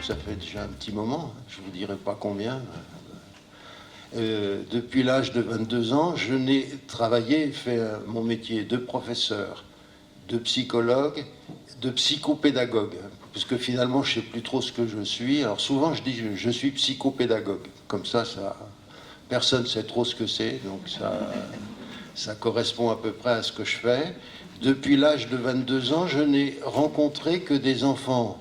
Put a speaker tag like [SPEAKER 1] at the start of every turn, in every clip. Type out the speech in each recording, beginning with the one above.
[SPEAKER 1] ça fait déjà un petit moment, je ne vous dirai pas combien. Depuis l'âge de 22 ans, je n'ai travaillé, fait mon métier de professeur, de psychologue, de psychopédagogue, puisque finalement je ne sais plus trop ce que je suis. Alors souvent je dis je suis psychopédagogue, comme ça personne ne sait trop ce que c'est, donc ça correspond à peu près à ce que je fais. Depuis l'âge de 22 ans, je n'ai rencontré que des enfants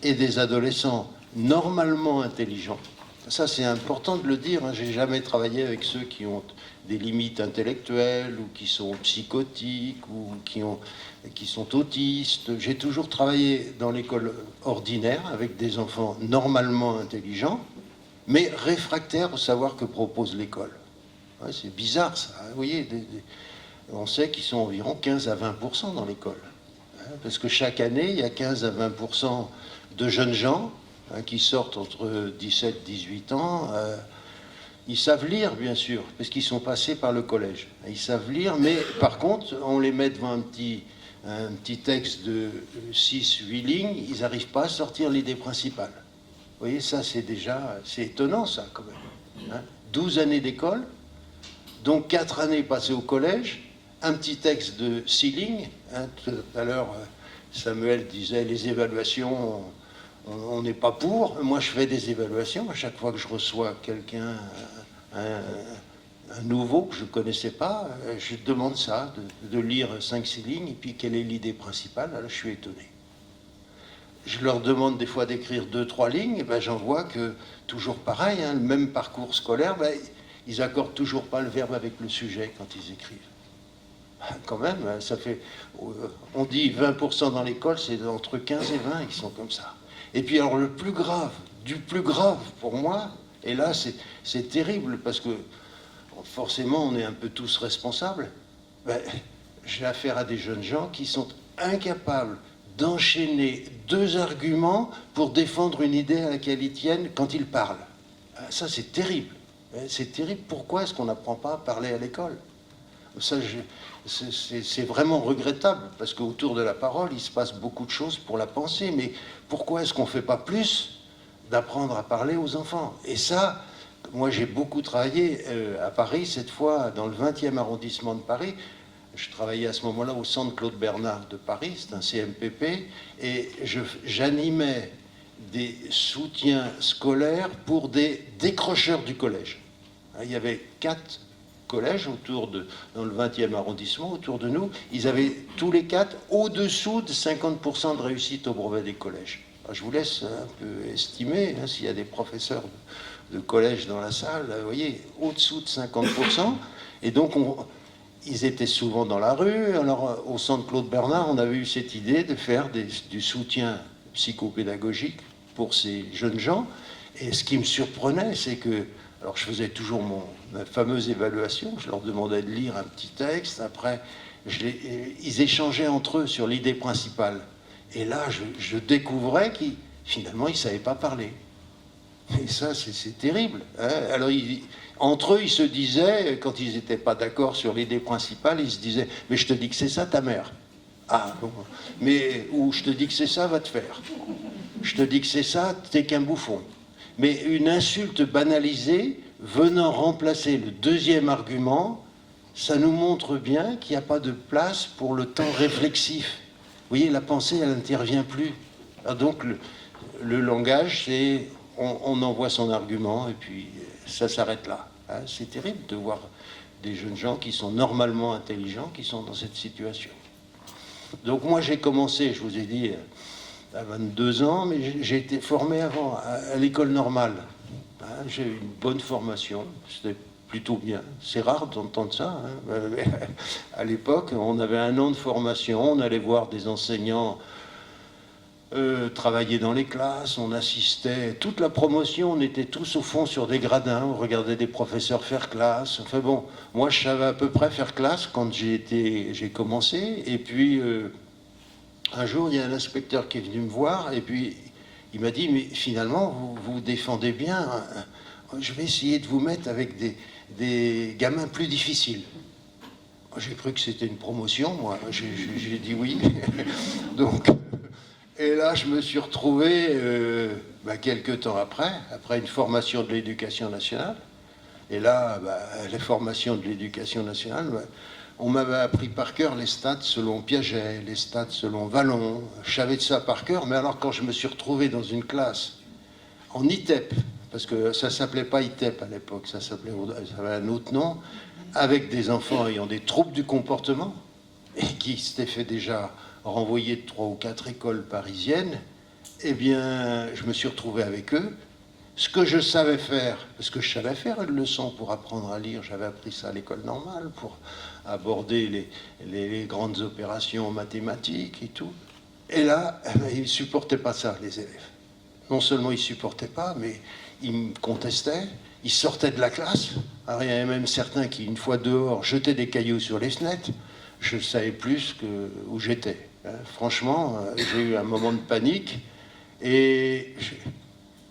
[SPEAKER 1] et des adolescents normalement intelligents. Ça, c'est important de le dire. Hein. J'ai jamais travaillé avec ceux qui ont des limites intellectuelles ou qui sont psychotiques ou qui sont autistes. J'ai toujours travaillé dans l'école ordinaire avec des enfants normalement intelligents, mais réfractaires au savoir que propose l'école. Ouais, c'est bizarre, ça. Vous voyez, on sait qu'ils sont environ 15 à 20% dans l'école. Hein, parce que chaque année, il y a 15 à 20% de jeunes gens qui sortent entre 17 et 18 ans. Ils savent lire, bien sûr, parce qu'ils sont passés par le collège. Ils savent lire, mais par contre, on les met devant un petit texte de 6-8 lignes, ils n'arrivent pas à sortir l'idée principale. Vous voyez, ça, c'est étonnant, ça, quand même. Hein, 12 années d'école, donc 4 années passées au collège, un petit texte de 6 lignes. Hein, tout à l'heure, Samuel disait les évaluations, on n'est pas pour. Moi, je fais des évaluations. À chaque fois que je reçois quelqu'un, un nouveau que je ne connaissais pas, je demande ça, de lire 5-6 lignes, et puis quelle est l'idée principale. Alors, je suis étonné. Je leur demande des fois d'écrire 2-3 lignes, et ben, j'en vois que, toujours pareil, hein, le même parcours scolaire, ben, ils accordent toujours pas le verbe avec le sujet quand ils écrivent. Quand même, ça fait... On dit 20% dans l'école, c'est entre 15 et 20 qui sont comme ça. Et puis alors le plus grave, du plus grave pour moi, et là c'est terrible parce que forcément on est un peu tous responsables, ben, j'ai affaire à des jeunes gens qui sont incapables d'enchaîner 2 arguments pour défendre une idée à laquelle ils tiennent quand ils parlent. Ça c'est terrible. C'est terrible. Pourquoi est-ce qu'on n'apprend pas à parler à l'école? Ça, c'est vraiment regrettable, parce qu'autour de la parole, il se passe beaucoup de choses pour la pensée. Mais pourquoi est-ce qu'on ne fait pas plus d'apprendre à parler aux enfants? Et ça, moi j'ai beaucoup travaillé à Paris, cette fois dans le 20e arrondissement de Paris. Je travaillais à ce moment-là au centre Claude Bernard de Paris, c'est un CMPP, et j'animais des soutiens scolaires pour des décrocheurs du collège. Il y avait 4 collèges dans le 20e arrondissement, autour de nous. Ils avaient tous les 4 au-dessous de 50% de réussite au brevet des collèges. Alors, je vous laisse un peu estimer, hein, s'il y a des professeurs de collège dans la salle, vous voyez, au-dessous de 50%. Et donc, ils étaient souvent dans la rue. Alors, au centre Claude Bernard, on avait eu cette idée de faire du soutien psychopédagogique pour ces jeunes gens. Et ce qui me surprenait, c'est que, alors je faisais toujours ma fameuse évaluation, je leur demandais de lire un petit texte, après ils échangeaient entre eux sur l'idée principale. Et là, je découvrais qu'ils, finalement, ils ne savaient pas parler. Et ça, c'est terrible. Hein. Alors, entre eux, ils se disaient, quand ils n'étaient pas d'accord sur l'idée principale, ils se disaient « Mais je te dis que c'est ça ta mère. » Ah, bon. Mais, ou « Je te dis que c'est ça, va te faire. » Je te dis que c'est ça, t'es qu'un bouffon. Mais une insulte banalisée venant remplacer le deuxième argument, ça nous montre bien qu'il n'y a pas de place pour le temps réflexif. Vous voyez, la pensée, elle n'intervient plus. Alors donc, le langage, c'est on envoie son argument et puis ça s'arrête là. Hein, c'est terrible de voir des jeunes gens qui sont normalement intelligents, qui sont dans cette situation. Donc moi, j'ai commencé, je vous ai dit, à 22 ans, mais j'ai été formé avant, à l'école normale. Hein, j'ai eu une bonne formation, c'était plutôt bien. C'est rare d'entendre ça. Hein. À l'époque, on avait 1 an de formation, on allait voir des enseignants travailler dans les classes, on assistait, toute la promotion, on était tous au fond sur des gradins, on regardait des professeurs faire classe. Enfin bon, moi je savais à peu près faire classe quand j'ai commencé, et puis un jour il y a un inspecteur qui est venu me voir, et puis il m'a dit, mais finalement vous défendez bien, je vais essayer de vous mettre avec des gamins plus difficiles. J'ai cru que c'était une promotion, moi, j'ai dit oui. Donc... Et là, je me suis retrouvé quelques temps après une formation de l'éducation nationale, et là, les formations de l'éducation nationale, on m'avait appris par cœur les stats selon Piaget, les stats selon Vallon. Je savais de ça par cœur, mais alors quand je me suis retrouvé dans une classe en ITEP, parce que ça ne s'appelait pas ITEP à l'époque, ça avait un autre nom, avec des enfants ayant des troubles du comportement, et qui s'étaient fait déjà renvoyer de 3 ou 4 écoles parisiennes, eh bien, je me suis retrouvé avec eux. Ce que je savais faire, parce que je savais faire une leçon pour apprendre à lire, j'avais appris ça à l'école normale, pour aborder les grandes opérations mathématiques et tout. Et là, ils ne supportaient pas ça, les élèves. Non seulement ils ne supportaient pas, mais ils me contestaient, ils sortaient de la classe. Alors, il y avait même certains qui, une fois dehors, jetaient des cailloux sur les fenêtres. Je ne savais plus où j'étais. Franchement, j'ai eu un moment de panique et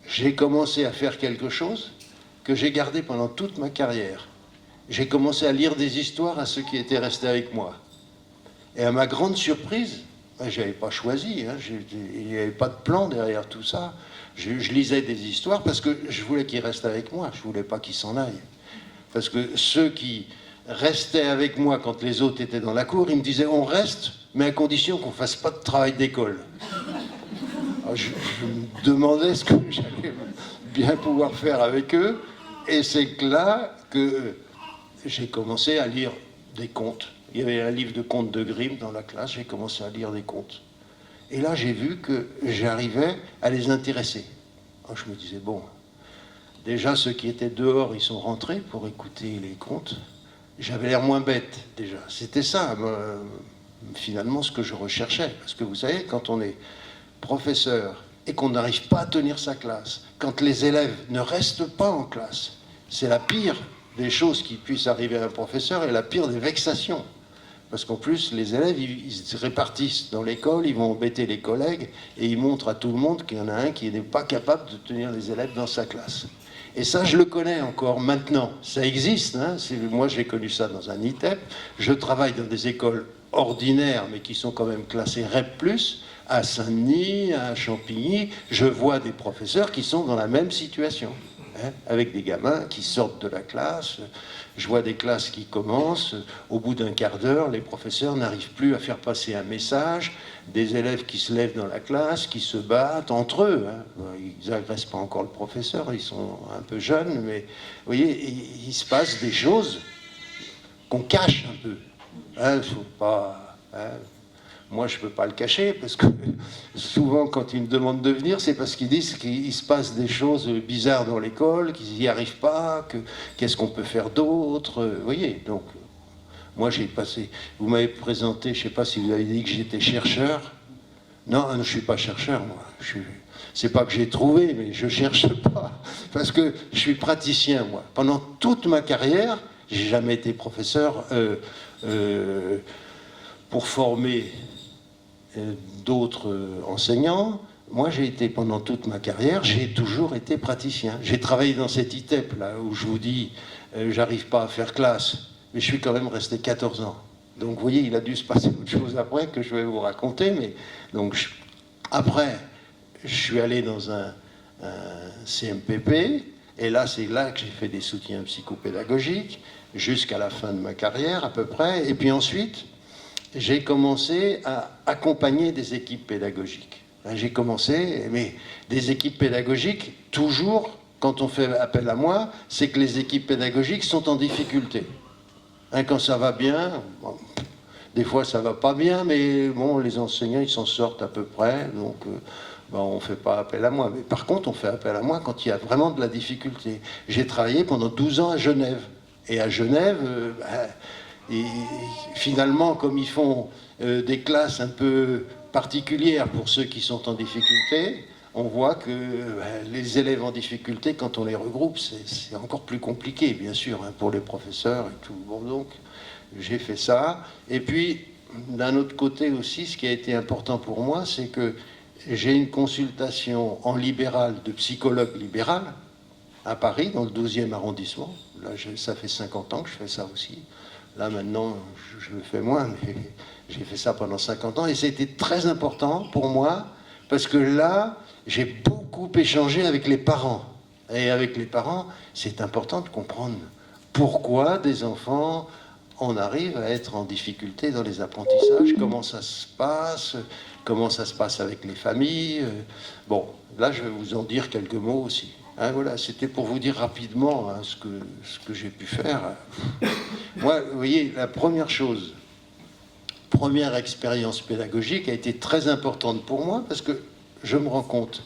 [SPEAKER 1] j'ai commencé à faire quelque chose que j'ai gardé pendant toute ma carrière. J'ai commencé à lire des histoires à ceux qui étaient restés avec moi. Et à ma grande surprise, je n'avais pas choisi, il n'y avait pas de plan derrière tout ça. Je lisais des histoires parce que je voulais qu'ils restent avec moi, je ne voulais pas qu'ils s'en aillent. Parce que ceux qui restaient avec moi quand les autres étaient dans la cour, ils me disaient on reste, mais à condition qu'on ne fasse pas de travail d'école. Je me demandais ce que j'allais bien pouvoir faire avec eux, et c'est là que j'ai commencé à lire des contes. Il y avait un livre de contes de Grimm dans la classe, j'ai commencé à lire des contes. Et là, j'ai vu que j'arrivais à les intéresser. Alors, je me disais, bon, déjà, ceux qui étaient dehors, ils sont rentrés pour écouter les contes. J'avais l'air moins bête, déjà. C'était ça, finalement, ce que je recherchais. Parce que vous savez, quand on est professeur et qu'on n'arrive pas à tenir sa classe, quand les élèves ne restent pas en classe, c'est la pire des choses qui puissent arriver à un professeur et la pire des vexations. Parce qu'en plus, les élèves, ils se répartissent dans l'école, ils vont embêter les collègues et ils montrent à tout le monde qu'il y en a un qui n'est pas capable de tenir les élèves dans sa classe. Et ça, je le connais encore maintenant. Ça existe. Moi, j'ai connu ça dans un ITEP. Je travaille dans des écoles ordinaires, mais qui sont quand même classées REP+, à Saint-Denis, à Champigny. Je vois des professeurs qui sont dans la même situation, avec des gamins qui sortent de la classe. Je vois des classes qui commencent. Au bout d'un quart d'heure, les professeurs n'arrivent plus à faire passer un message. Des élèves qui se lèvent dans la classe, qui se battent entre eux. Ils n'agressent pas encore le professeur, ils sont un peu jeunes, mais vous voyez, il se passe des choses qu'on cache un peu. Faut pas, moi, je ne peux pas le cacher, parce que souvent, quand ils me demandent de venir, c'est parce qu'ils disent qu'il se passe des choses bizarres dans l'école, qu'ils n'y arrivent pas, qu'est-ce qu'on peut faire d'autre. Vous voyez, donc, moi, j'ai passé... Vous m'avez présenté, je ne sais pas si vous avez dit que j'étais chercheur. Non, je ne suis pas chercheur, moi. C'est pas que j'ai trouvé, mais je ne cherche pas. Parce que je suis praticien, moi. Pendant toute ma carrière, je n'ai jamais été professeur pour former d'autres enseignants. Moi, j'ai été, pendant toute ma carrière, j'ai toujours été praticien. J'ai travaillé dans cet ITEP, là, où je vous dis, j'arrive pas à faire classe, mais je suis quand même resté 14 ans. Donc, vous voyez, il a dû se passer autre chose après que je vais vous raconter. Mais donc, après, je suis allé dans un CMPP, et là, c'est là que j'ai fait des soutiens psychopédagogiques, jusqu'à la fin de ma carrière, à peu près. Et puis ensuite, j'ai commencé à accompagner des équipes pédagogiques. J'ai commencé, mais des équipes pédagogiques, toujours, quand on fait appel à moi, c'est que les équipes pédagogiques sont en difficulté. Quand ça va bien, bon, des fois ça va pas bien, mais bon, les enseignants, ils s'en sortent à peu près, donc on ne fait pas appel à moi. Mais par contre, on fait appel à moi quand il y a vraiment de la difficulté. J'ai travaillé pendant 12 ans à Genève. Et à Genève... Et finalement, comme ils font des classes un peu particulières pour ceux qui sont en difficulté, on voit que les élèves en difficulté, quand on les regroupe, c'est encore plus compliqué, bien sûr, pour les professeurs et tout. Bon, donc, j'ai fait ça. Et puis, d'un autre côté aussi, ce qui a été important pour moi, c'est que j'ai une consultation en libéral de psychologue libéral à Paris, dans le 12e arrondissement. Là, ça fait 50 ans que je fais ça aussi. Là, maintenant, je le fais moins, mais j'ai fait ça pendant 50 ans. Et c'était très important pour moi, parce que là, j'ai beaucoup échangé avec les parents. Et avec les parents, c'est important de comprendre pourquoi des enfants on arrive à être en difficulté dans les apprentissages, comment ça se passe avec les familles. Bon, là, je vais vous en dire quelques mots aussi. Hein, voilà, c'était pour vous dire rapidement hein, ce que j'ai pu faire. Moi, vous voyez, la première expérience pédagogique a été très importante pour moi parce que je me rends compte,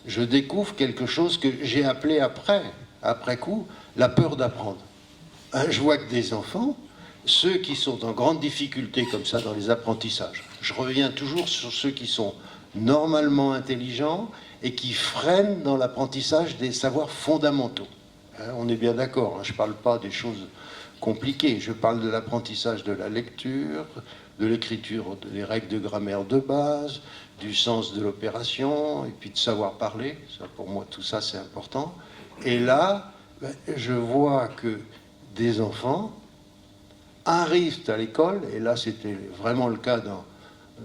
[SPEAKER 1] je découvre quelque chose que j'ai appelé après coup, la peur d'apprendre. Hein, je vois que des enfants, ceux qui sont en grande difficulté comme ça dans les apprentissages, je reviens toujours sur ceux qui sont normalement intelligents et qui freinent dans l'apprentissage des savoirs fondamentaux. Hein, on est bien d'accord, hein, je ne parle pas des choses compliquées, je parle de l'apprentissage de la lecture, de l'écriture, des règles de grammaire de base, du sens de l'opération, et puis de savoir parler. Ça, pour moi, tout ça, c'est important. Et là, je vois que des enfants arrivent à l'école, et là c'était vraiment le cas dans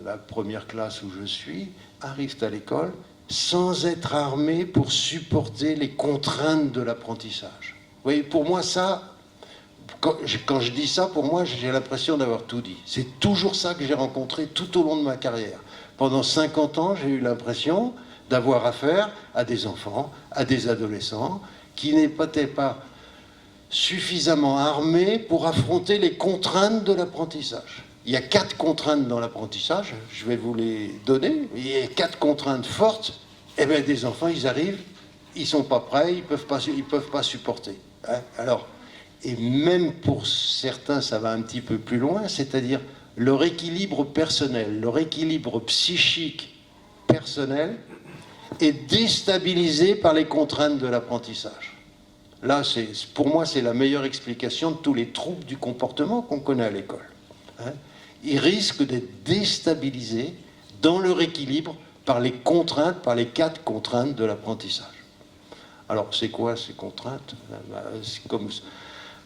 [SPEAKER 1] la première classe où je suis, arrivent à l'école sans être armés pour supporter les contraintes de l'apprentissage. Vous voyez, pour moi ça, quand je dis ça, pour moi j'ai l'impression d'avoir tout dit. C'est toujours ça que j'ai rencontré tout au long de ma carrière. Pendant 50 ans, j'ai eu l'impression d'avoir affaire à des enfants, à des adolescents, qui n'étaient pas suffisamment armés pour affronter les contraintes de l'apprentissage. Il y a 4 contraintes dans l'apprentissage, je vais vous les donner. Il y a 4 contraintes fortes. Eh bien, des enfants, ils arrivent, ils sont pas prêts, ils peuvent pas supporter. Hein. Alors, et même pour certains, ça va un petit peu plus loin, c'est-à-dire leur équilibre personnel, leur équilibre psychique personnel est déstabilisé par les contraintes de l'apprentissage. Là, pour moi, c'est la meilleure explication de tous les troubles du comportement qu'on connaît à l'école. Hein. Ils risquent d'être déstabilisés dans leur équilibre par les contraintes, par les 4 contraintes de l'apprentissage. Alors, c'est quoi ces contraintes? Comme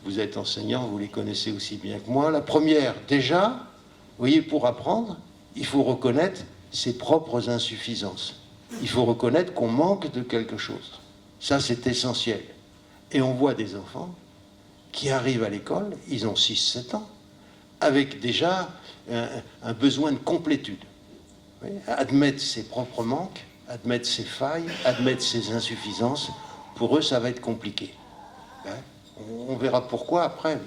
[SPEAKER 1] vous êtes enseignant, vous les connaissez aussi bien que moi. La première, déjà, vous voyez, pour apprendre, il faut reconnaître ses propres insuffisances. Il faut reconnaître qu'on manque de quelque chose. Ça, c'est essentiel. Et on voit des enfants qui arrivent à l'école, ils ont 6-7 ans, avec déjà un besoin de complétude. Oui, admettre ses propres manques, admettre ses failles, admettre ses insuffisances, pour eux, ça va être compliqué. On verra pourquoi après.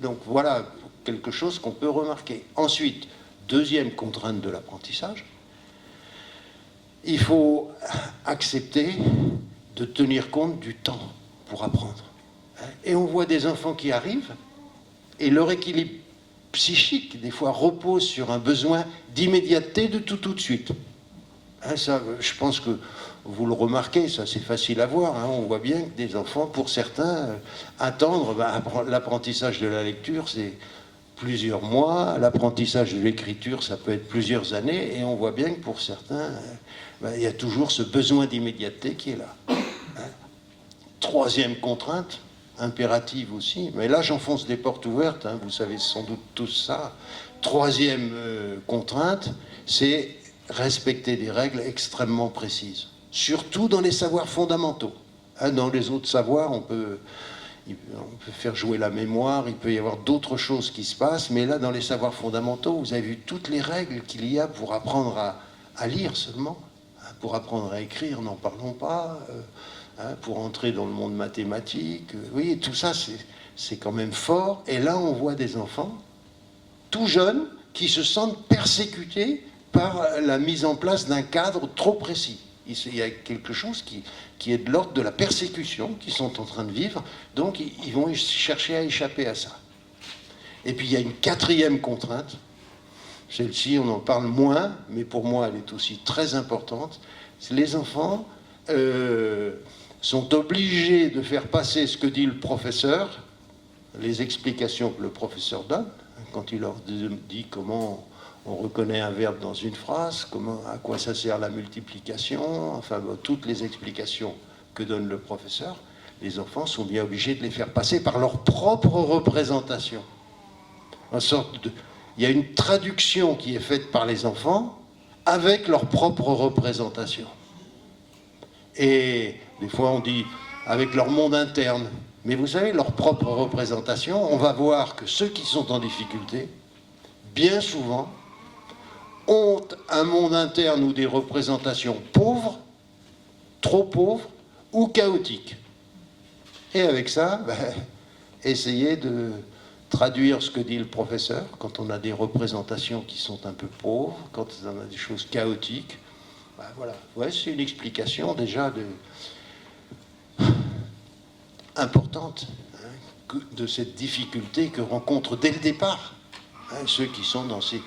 [SPEAKER 1] Donc voilà quelque chose qu'on peut remarquer. Ensuite, deuxième contrainte de l'apprentissage, il faut accepter de tenir compte du temps pour apprendre. Et on voit des enfants qui arrivent et leur équilibre psychique, des fois, repose sur un besoin d'immédiateté de tout de suite. Hein, ça, je pense que vous le remarquez, ça c'est facile à voir. Hein, on voit bien que des enfants, pour certains, attendre l'apprentissage de la lecture, c'est plusieurs mois. L'apprentissage de l'écriture, ça peut être plusieurs années. Et on voit bien que pour certains, il y a toujours ce besoin d'immédiateté qui est là. Hein. Troisième contrainte, impérative aussi, mais là j'enfonce des portes ouvertes, hein, vous savez sans doute tous ça. Troisième contrainte, c'est respecter des règles extrêmement précises, surtout dans les savoirs fondamentaux. Hein, dans les autres savoirs, on peut faire jouer la mémoire, il peut y avoir d'autres choses qui se passent, mais là dans les savoirs fondamentaux, vous avez vu toutes les règles qu'il y a pour apprendre à lire seulement, hein, pour apprendre à écrire, n'en parlons pas. Pour entrer dans le monde mathématique. Oui, tout ça, c'est quand même fort. Et là, on voit des enfants, tout jeunes, qui se sentent persécutés par la mise en place d'un cadre trop précis. Il y a quelque chose qui est de l'ordre de la persécution qu'ils sont en train de vivre, donc ils vont chercher à échapper à ça. Et puis il y a une quatrième contrainte, celle-ci on en parle moins, mais pour moi elle est aussi très importante, c'est les enfants sont obligés de faire passer ce que dit le professeur, les explications que le professeur donne, quand il leur dit comment on reconnaît un verbe dans une phrase, à quoi ça sert la multiplication, enfin toutes les explications que donne le professeur, les enfants sont bien obligés de les faire passer par leur propre représentation. Il y a une traduction qui est faite par les enfants avec leur propre représentation. Et des fois, on dit avec leur monde interne. Mais vous savez, leur propre représentation, on va voir que ceux qui sont en difficulté, bien souvent, ont un monde interne ou des représentations pauvres, trop pauvres ou chaotiques. Et avec ça, essayez de traduire ce que dit le professeur quand on a des représentations qui sont un peu pauvres, quand on a des choses chaotiques. Voilà, ouais, c'est une explication déjà importante de cette difficulté que rencontrent dès le départ ceux qui sont dans ces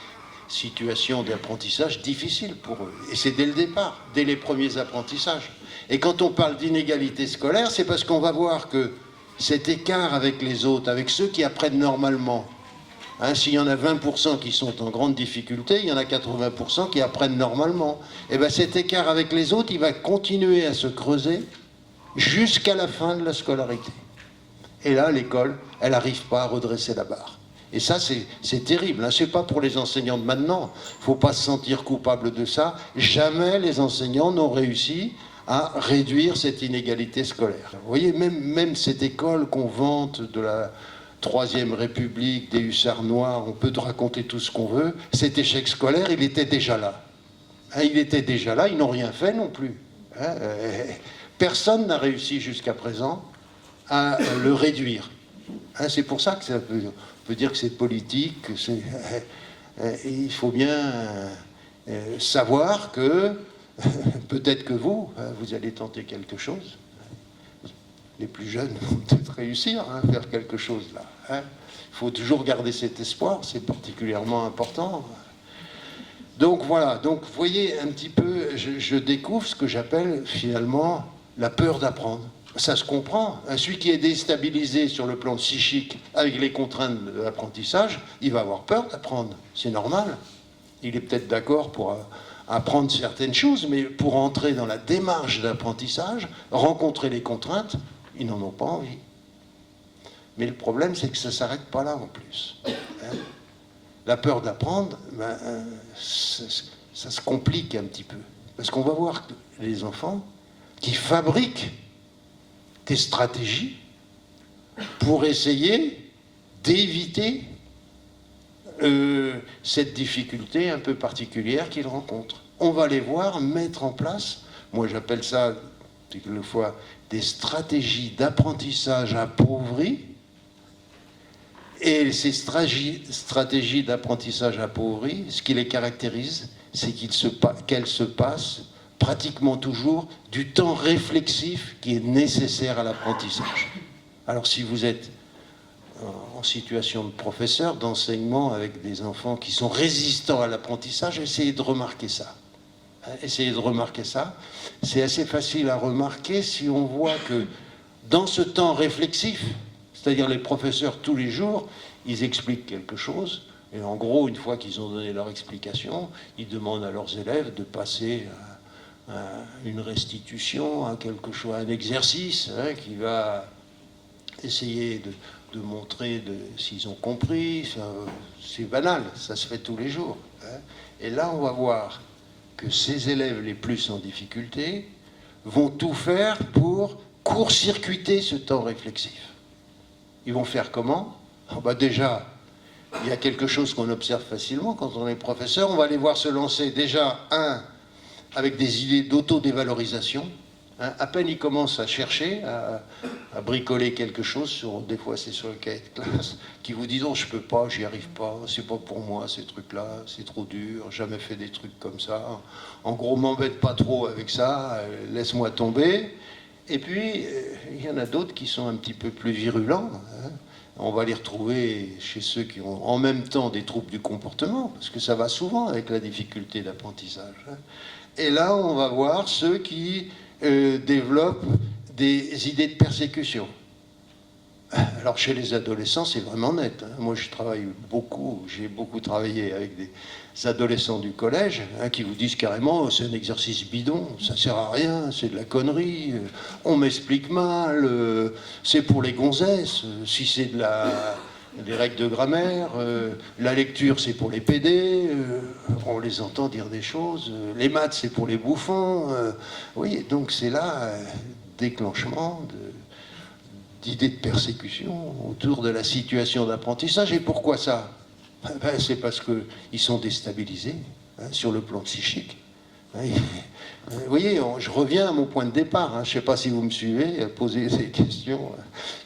[SPEAKER 1] situations d'apprentissage difficiles pour eux. Et c'est dès le départ, dès les premiers apprentissages. Et quand on parle d'inégalité scolaire, c'est parce qu'on va voir que cet écart avec les autres, avec ceux qui apprennent normalement, s'il y en a 20% qui sont en grande difficulté, il y en a 80% qui apprennent normalement. Et bien cet écart avec les autres, il va continuer à se creuser jusqu'à la fin de la scolarité. Et là, l'école, elle n'arrive pas à redresser la barre. Et ça, c'est terrible. Ce n'est pas pour les enseignants de maintenant. Il ne faut pas se sentir coupable de ça. Jamais les enseignants n'ont réussi à réduire cette inégalité scolaire. Vous voyez, même cette école qu'on vante de la Troisième République, des hussards noirs, on peut raconter tout ce qu'on veut, cet échec scolaire, il était déjà là. Il était déjà là, ils n'ont rien fait non plus. Personne n'a réussi jusqu'à présent à le réduire. C'est pour ça que ça peut dire que c'est politique, que il faut bien savoir que peut-être que vous allez tenter quelque chose. Les plus jeunes vont peut-être réussir à faire quelque chose là. Il faut toujours garder cet espoir, c'est particulièrement important. Donc voilà, donc vous voyez un petit peu, je découvre ce que j'appelle finalement la peur d'apprendre. Ça se comprend. Celui qui est déstabilisé sur le plan psychique avec les contraintes de l'apprentissage, il va avoir peur d'apprendre. C'est normal. Il est peut-être d'accord pour apprendre certaines choses, mais pour entrer dans la démarche d'apprentissage, rencontrer les contraintes, ils n'en ont pas envie. Mais le problème, c'est que ça ne s'arrête pas là en plus. La peur d'apprendre, ça se complique un petit peu. Parce qu'on va voir que les enfants qui fabriquent des stratégies pour essayer d'éviter cette difficulté un peu particulière qu'ils rencontrent. On va les voir mettre en place, moi j'appelle ça quelquefois des stratégies d'apprentissage appauvries, et ces stratégies d'apprentissage appauvries, ce qui les caractérise, c'est qu'elles se passent pratiquement toujours du temps réflexif qui est nécessaire à l'apprentissage. Alors si vous êtes en situation de professeur, d'enseignement avec des enfants qui sont résistants à l'apprentissage, essayez de remarquer ça. Essayez de remarquer ça. C'est assez facile à remarquer si on voit que dans ce temps réflexif, c'est-à-dire les professeurs tous les jours, ils expliquent quelque chose, et en gros, une fois qu'ils ont donné leur explication, ils demandent à leurs élèves de passer une restitution, à quelque chose, un exercice qui va essayer de montrer s'ils ont compris. C'est banal, ça se fait tous les jours. Et là, on va voir que ces élèves les plus en difficulté vont tout faire pour court-circuiter ce temps réflexif. Ils vont faire comment ? Déjà, il y a quelque chose qu'on observe facilement quand on est professeur. On va les voir se lancer déjà, avec des idées d'auto-dévalorisation. À peine ils commencent à chercher, à bricoler quelque chose, des fois c'est sur le cahier de classe, qui vous disent « Oh, je peux pas, j'y arrive pas, c'est pas pour moi ces trucs-là, c'est trop dur, jamais fait des trucs comme ça. En gros, m'embête pas trop avec ça, laisse-moi tomber. » Et puis, il y en a d'autres qui sont un petit peu plus virulents. On va les retrouver chez ceux qui ont en même temps des troubles du comportement, parce que ça va souvent avec la difficulté d'apprentissage. Et là, on va voir ceux qui développent des idées de persécution. Alors, chez les adolescents, c'est vraiment net. Moi, j'ai beaucoup travaillé avec des adolescents du collège qui vous disent carrément c'est un exercice bidon, ça sert à rien, c'est de la connerie, on m'explique mal, c'est pour les gonzesses, si c'est de les règles de grammaire, la lecture c'est pour les PD, on les entend dire des choses, les maths c'est pour les bouffons, oui, donc c'est là déclenchement d'idées de persécution autour de la situation d'apprentissage. Et pourquoi ça? Ben, c'est parce qu'ils sont déstabilisés sur le plan psychique. Vous voyez, je reviens à mon point de départ. Je ne sais pas si vous me suivez, poser ces questions,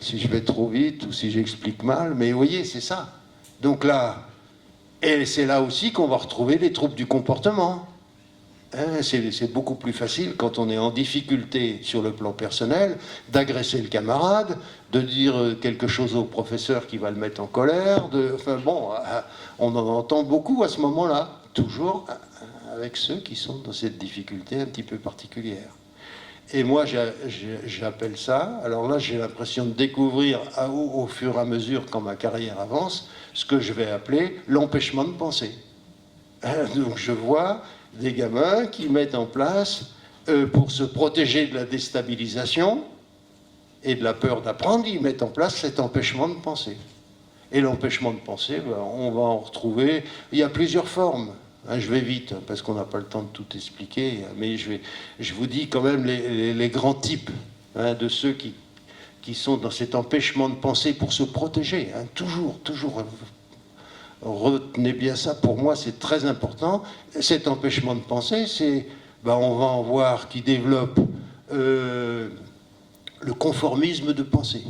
[SPEAKER 1] si je vais trop vite ou si j'explique mal, mais vous voyez, c'est ça. Donc là, et c'est là aussi qu'on va retrouver les troubles du comportement. C'est beaucoup plus facile quand on est en difficulté sur le plan personnel d'agresser le camarade, de dire quelque chose au professeur qui va le mettre en colère. Enfin bon, on en entend beaucoup à ce moment-là, toujours avec ceux qui sont dans cette difficulté un petit peu particulière. Et moi, j'appelle ça, alors là, j'ai l'impression de découvrir au fur et à mesure, quand ma carrière avance, ce que je vais appeler l'empêchement de penser. Donc je vois des gamins qui mettent en place, pour se protéger de la déstabilisation et de la peur d'apprendre, ils mettent en place cet empêchement de penser. Et l'empêchement de penser, ben, on va en retrouver, il y a plusieurs formes. Je vais vite, parce qu'on n'a pas le temps de tout expliquer, mais je vous dis quand même les grands types de ceux qui sont dans cet empêchement de penser pour se protéger. Toujours. Retenez bien ça, pour moi c'est très important. Cet empêchement de penser, c'est, on va en voir qui développe le conformisme de pensée.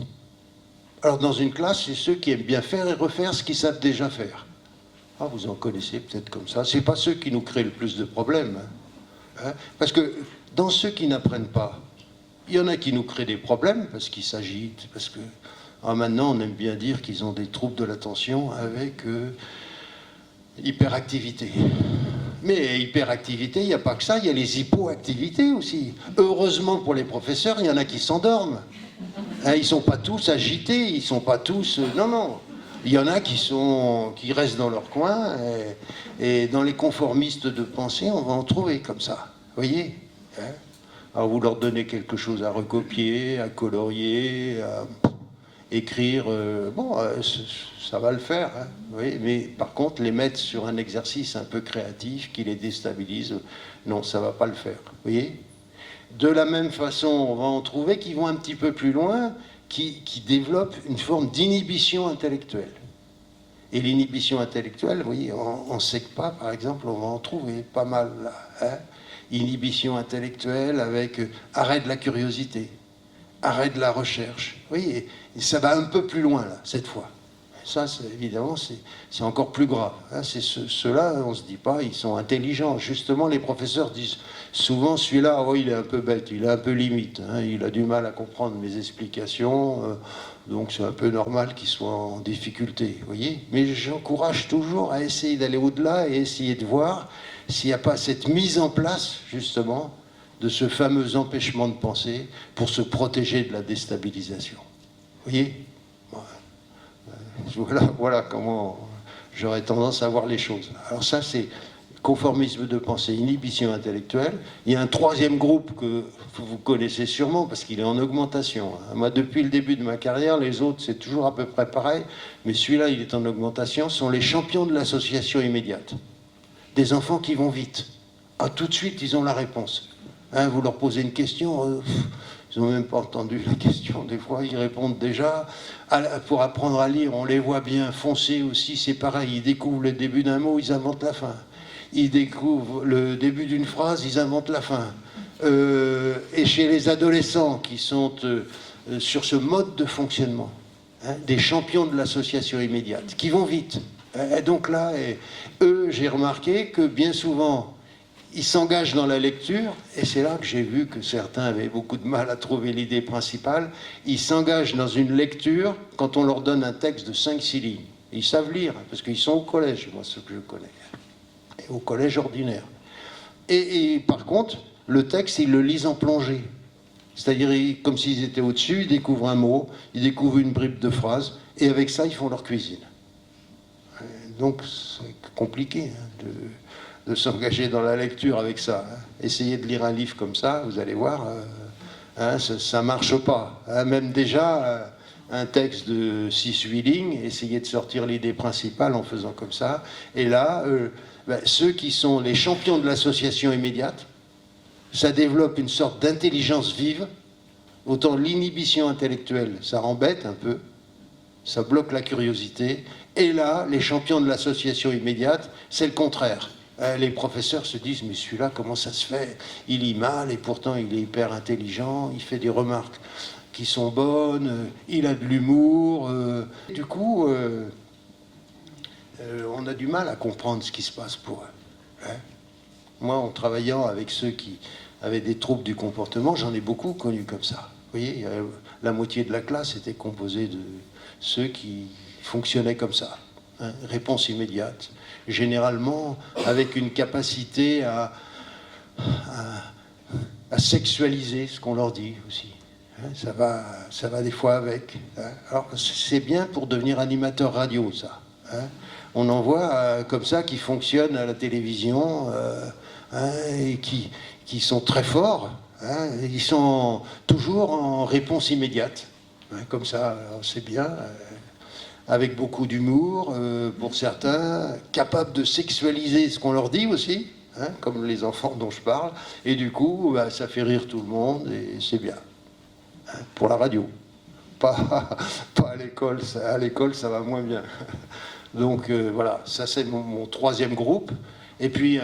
[SPEAKER 1] Alors dans une classe, c'est ceux qui aiment bien faire et refaire ce qu'ils savent déjà faire. Ah, vous en connaissez peut-être comme ça. C'est pas ceux qui nous créent le plus de problèmes. Parce que dans ceux qui n'apprennent pas, il y en a qui nous créent des problèmes parce qu'ils s'agitent, parce que maintenant on aime bien dire qu'ils ont des troubles de l'attention avec hyperactivité. Mais hyperactivité, il n'y a pas que ça, il y a les hypoactivités aussi. Heureusement pour les professeurs, il y en a qui s'endorment. Ils ne sont pas tous agités, ils ne sont pas tous... Non. Il y en a qui restent dans leur coin, et dans les conformistes de pensée, on va en trouver comme ça. Vous voyez, alors vous leur donnez quelque chose à recopier, à colorier, à écrire, ça va le faire. Oui, mais par contre, les mettre sur un exercice un peu créatif qui les déstabilise, non, ça ne va pas le faire. Vous voyez ? De la même façon, on va en trouver qui vont un petit peu plus loin, qui développent une forme d'inhibition intellectuelle. Et l'inhibition intellectuelle, vous voyez, en SECPA, par exemple, on va en trouver pas mal là. Inhibition intellectuelle avec arrêt de la curiosité, arrêt de la recherche. Vous voyez, et ça va un peu plus loin, là, cette fois. Ça, évidemment, c'est encore plus grave. Ceux-là, on ne se dit pas, ils sont intelligents. Justement, les professeurs disent souvent, celui-là, il est un peu bête, il est un peu limite, il a du mal à comprendre mes explications, donc c'est un peu normal qu'il soit en difficulté, vous voyez. Mais j'encourage toujours à essayer d'aller au-delà et essayer de voir s'il n'y a pas cette mise en place, justement, de ce fameux empêchement de penser pour se protéger de la déstabilisation. Vous voyez ? Voilà comment j'aurais tendance à voir les choses. Alors ça, c'est conformisme de pensée, inhibition intellectuelle. Il y a un troisième groupe que vous connaissez sûrement parce qu'il est en augmentation. Moi, depuis le début de ma carrière, les autres, c'est toujours à peu près pareil, mais celui-là, il est en augmentation, sont les champions de l'association immédiate. Des enfants qui vont vite. Tout de suite, ils ont la réponse. Vous leur posez une question... Ils n'ont même pas entendu la question, des fois, ils répondent déjà. Pour apprendre à lire, on les voit bien foncer aussi, c'est pareil. Ils découvrent le début d'un mot, ils inventent la fin. Ils découvrent le début d'une phrase, ils inventent la fin. Et chez les adolescents qui sont sur ce mode de fonctionnement, des champions de l'association immédiate, qui vont vite. Donc là, eux, j'ai remarqué que bien souvent, ils s'engagent dans la lecture, et c'est là que j'ai vu que certains avaient beaucoup de mal à trouver l'idée principale. Ils s'engagent dans une lecture quand on leur donne un texte de 5-6 lignes. Ils savent lire, parce qu'ils sont au collège, moi, ceux que je connais, et au collège ordinaire. Et par contre, le texte, ils le lisent en plongée. C'est-à-dire, comme s'ils étaient au-dessus, ils découvrent un mot, ils découvrent une bribe de phrase, et avec ça, ils font leur cuisine. Donc, c'est compliqué de s'engager dans la lecture avec ça. Essayez de lire un livre comme ça, vous allez voir, ça ne marche pas. Même déjà, un texte de 6-8 lignes, essayer de sortir l'idée principale en faisant comme ça. Et là, ceux qui sont les champions de l'association immédiate, ça développe une sorte d'intelligence vive. Autant l'inhibition intellectuelle, ça embête un peu, ça bloque la curiosité. Et là, les champions de l'association immédiate, c'est le contraire. Les professeurs se disent, mais celui-là, comment ça se fait? Il lit mal et pourtant il est hyper intelligent, il fait des remarques qui sont bonnes, il a de l'humour. Du coup, on a du mal à comprendre ce qui se passe pour eux. Hein. Moi, en travaillant avec ceux qui avaient des troubles du comportement, j'en ai beaucoup connus comme ça. Vous voyez, la moitié de la classe était composée de ceux qui fonctionnaient comme ça. Hein, réponse immédiate. Généralement, avec une capacité à sexualiser ce qu'on leur dit aussi. Hein, ça va des fois avec. Hein. Alors, c'est bien pour devenir animateur radio, ça. Hein. On en voit comme ça qui fonctionnent à la télévision hein, et qui sont très forts. Hein, ils sont toujours en réponse immédiate. Hein, comme ça, c'est bien. Avec beaucoup d'humour, pour certains, capables de sexualiser ce qu'on leur dit aussi, hein, comme les enfants dont je parle. Et du coup, ça fait rire tout le monde et c'est bien. Hein, pour la radio. Pas à l'école. À l'école, ça va moins bien. Donc voilà, ça c'est mon troisième groupe. Et puis,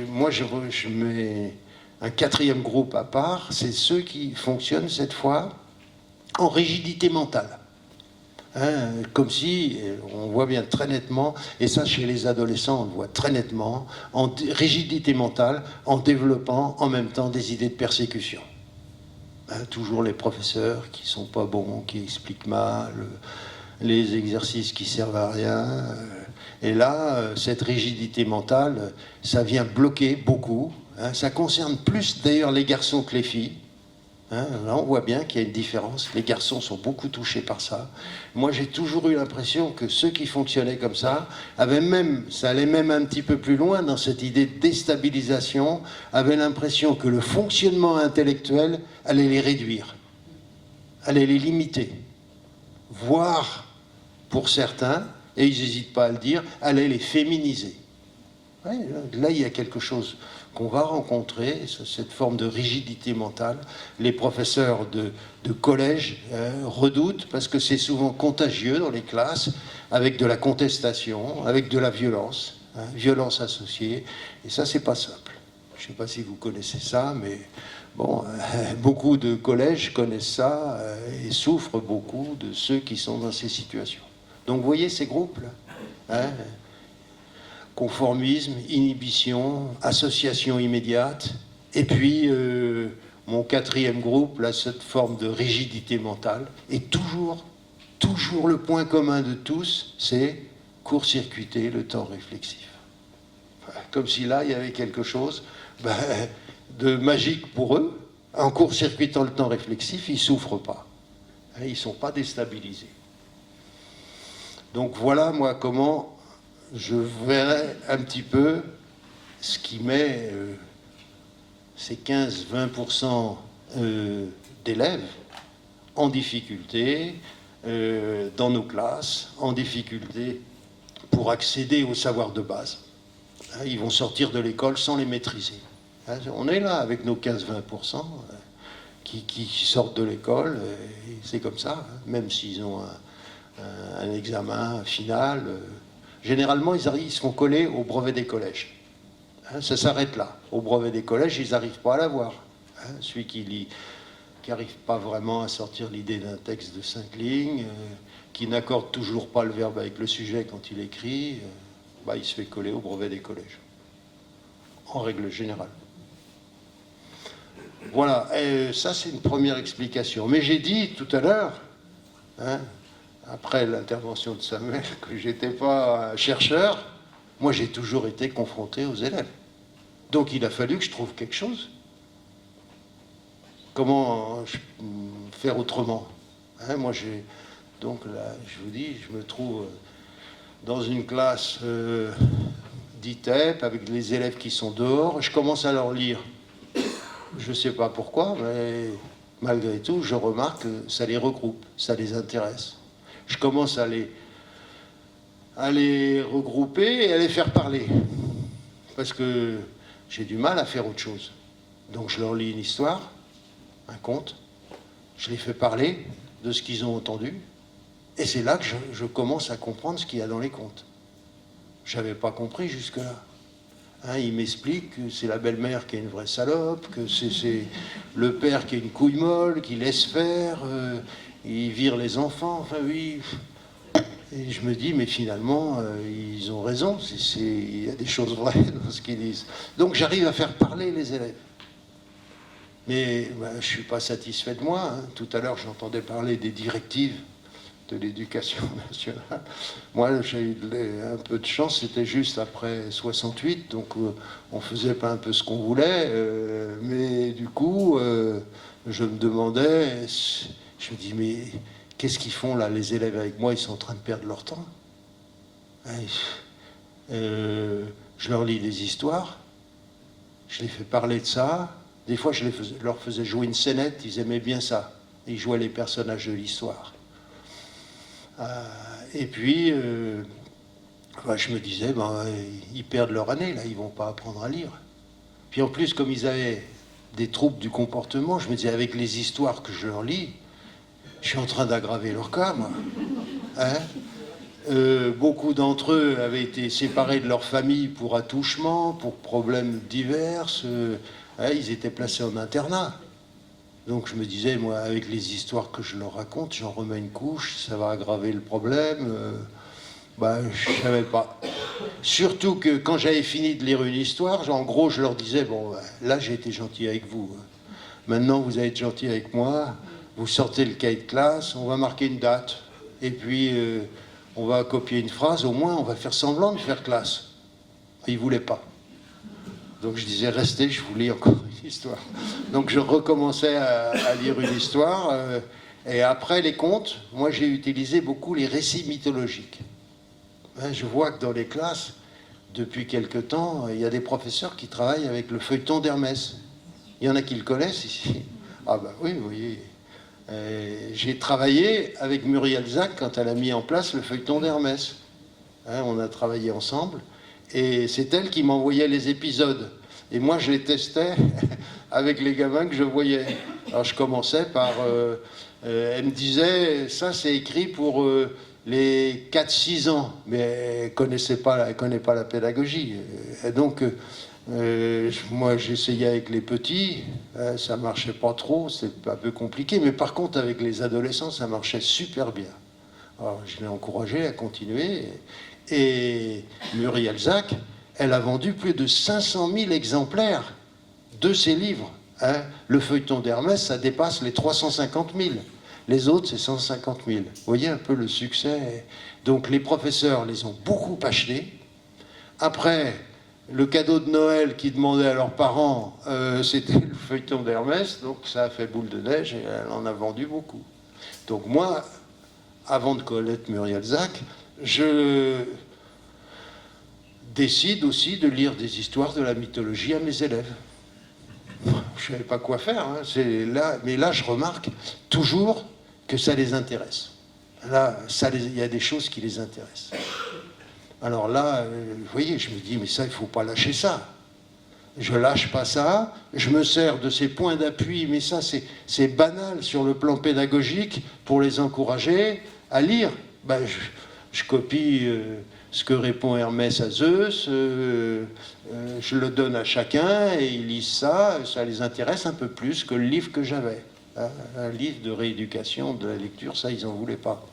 [SPEAKER 1] moi, je mets un quatrième groupe à part, c'est ceux qui fonctionnent cette fois en rigidité mentale. Hein, comme si, on voit bien très nettement, et ça chez les adolescents, on le voit très nettement, en rigidité mentale, en développant en même temps des idées de persécution. Hein, toujours les professeurs qui sont pas bons, qui expliquent mal, les exercices qui servent à rien. Et là, cette rigidité mentale, ça vient bloquer beaucoup. Hein, ça concerne plus d'ailleurs les garçons que les filles. Hein, là, on voit bien qu'il y a une différence. Les garçons sont beaucoup touchés par ça. Moi, j'ai toujours eu l'impression que ceux qui fonctionnaient comme ça ça allait même un petit peu plus loin dans cette idée de déstabilisation, avaient l'impression que le fonctionnement intellectuel allait les réduire, allait les limiter, voire, pour certains, et ils n'hésitent pas à le dire, allait les féminiser. Ouais, là, il y a quelque chose qu'on va rencontrer, cette forme de rigidité mentale. Les professeurs de collège redoutent, parce que c'est souvent contagieux dans les classes, avec de la contestation, avec de la violence, hein, violence associée, et ça, c'est pas simple. Je ne sais pas si vous connaissez ça, mais bon, beaucoup de collèges connaissent ça et souffrent beaucoup de ceux qui sont dans ces situations. Donc, vous voyez ces groupes-là, hein, conformisme, inhibition, association immédiate, et puis mon quatrième groupe, là, cette forme de rigidité mentale, et toujours le point commun de tous, c'est court-circuiter le temps réflexif. Comme si là, il y avait quelque chose de magique pour eux. En court-circuitant le temps réflexif, ils ne souffrent pas. Ils ne sont pas déstabilisés. Donc voilà, moi, comment je verrai un petit peu ce qui met ces 15-20% d'élèves en difficulté dans nos classes, en difficulté pour accéder aux savoirs de base. Ils vont sortir de l'école sans les maîtriser. On est là avec nos 15-20% qui sortent de l'école, et c'est comme ça, même s'ils ont un examen final. Généralement, ils se font coller au brevet des collèges. Ça s'arrête là. Au brevet des collèges, ils n'arrivent pas à l'avoir. Celui qui n'arrive pas vraiment à sortir l'idée d'un texte de 5 lignes, qui n'accorde toujours pas le verbe avec le sujet quand il écrit, il se fait coller au brevet des collèges. En règle générale. Voilà, et ça c'est une première explication. Mais j'ai dit tout à l'heure, après l'intervention de Samuel, que je n'étais pas chercheur. Moi, j'ai toujours été confronté aux élèves. Donc, il a fallu que je trouve quelque chose. Comment faire autrement? Moi, donc là, je vous dis, je me trouve dans une classe d'ITEP, avec les élèves qui sont dehors. Je commence à leur lire. Je ne sais pas pourquoi, mais malgré tout, je remarque que ça les regroupe, ça les intéresse. Je commence à les regrouper et à les faire parler. Parce que j'ai du mal à faire autre chose. Donc je leur lis une histoire, un conte, je les fais parler de ce qu'ils ont entendu, et c'est là que je commence à comprendre ce qu'il y a dans les contes. Je n'avais pas compris jusque-là. Hein, il m'explique que c'est la belle-mère qui est une vraie salope, que c'est le père qui est une couille molle, qui laisse faire, il vire les enfants, enfin oui. Et je me dis, mais finalement, ils ont raison, il y a des choses vraies dans ce qu'ils disent. Donc j'arrive à faire parler les élèves. Mais je ne suis pas satisfait de moi. Hein. Tout à l'heure, j'entendais parler des directives de l'éducation nationale. Moi, j'ai eu un peu de chance, c'était juste après 68, donc on ne faisait pas un peu ce qu'on voulait, mais du coup, je me demandais, je me dis, mais qu'est-ce qu'ils font là, les élèves avec moi, ils sont en train de perdre leur temps. Je leur lis des histoires, je les fais parler de ça, des fois je leur faisais jouer une scénette, ils aimaient bien ça, ils jouaient les personnages de l'histoire. Et puis, je me disais, ils perdent leur année, là, ils ne vont pas apprendre à lire. Puis en plus, comme ils avaient des troubles du comportement, je me disais, avec les histoires que je leur lis, je suis en train d'aggraver leur cas, moi. Hein, beaucoup d'entre eux avaient été séparés de leur famille pour attouchement, pour problèmes divers. Ils étaient placés en internat. Donc je me disais, moi, avec les histoires que je leur raconte, j'en remets une couche, ça va aggraver le problème. Je ne savais pas. Surtout que quand j'avais fini de lire une histoire, en gros, je leur disais, bon, là, j'ai été gentil avec vous. Maintenant, vous allez être gentil avec moi. Vous sortez le cahier de classe, on va marquer une date. Et puis, on va copier une phrase. Au moins, on va faire semblant de faire classe. Ils ne voulaient pas. Donc je disais, restez, je vous lis encore une histoire. Donc je recommençais à lire une histoire. Et après les contes, moi j'ai utilisé beaucoup les récits mythologiques. Je vois que dans les classes, depuis quelque temps, il y a des professeurs qui travaillent avec le feuilleton d'Hermès. Il y en a qui le connaissent ici. Ah ben oui, vous voyez. J'ai travaillé avec Muriel Zac quand elle a mis en place le feuilleton d'Hermès. On a travaillé ensemble. Et c'est elle qui m'envoyait les épisodes. Et moi, je les testais avec les gamins que je voyais. Alors, je commençais par... elle me disait, ça, c'est écrit pour les 4-6 ans. Mais elle ne connaît pas la pédagogie. Et donc, moi, j'essayais avec les petits. Ça ne marchait pas trop. C'était un peu compliqué. Mais par contre, avec les adolescents, ça marchait super bien. Alors, je l'ai encouragé à continuer. Et Muriel Zac, elle a vendu plus de 500 000 exemplaires de ses livres. Le feuilleton d'Hermès, ça dépasse les 350 000. Les autres, c'est 150 000. Vous voyez un peu le succès. Donc les professeurs les ont beaucoup achetés. Après, le cadeau de Noël qu'ils demandaient à leurs parents, c'était le feuilleton d'Hermès. Donc ça a fait boule de neige et elle en a vendu beaucoup. Donc moi, avant de connaître Muriel Zac, je décide aussi de lire des histoires de la mythologie à mes élèves. Je ne savais pas quoi faire, mais là je remarque toujours que ça les intéresse. Là, il y a des choses qui les intéressent. Alors là, vous voyez, je me dis, mais ça, il ne faut pas lâcher ça. Je ne lâche pas ça, je me sers de ces points d'appui, mais ça, c'est banal sur le plan pédagogique pour les encourager à lire. Je copie ce que répond Hermès à Zeus, je le donne à chacun et ils lisent ça, ça les intéresse un peu plus que le livre que j'avais. Un livre de rééducation, de la lecture, ça, ils n'en voulaient pas.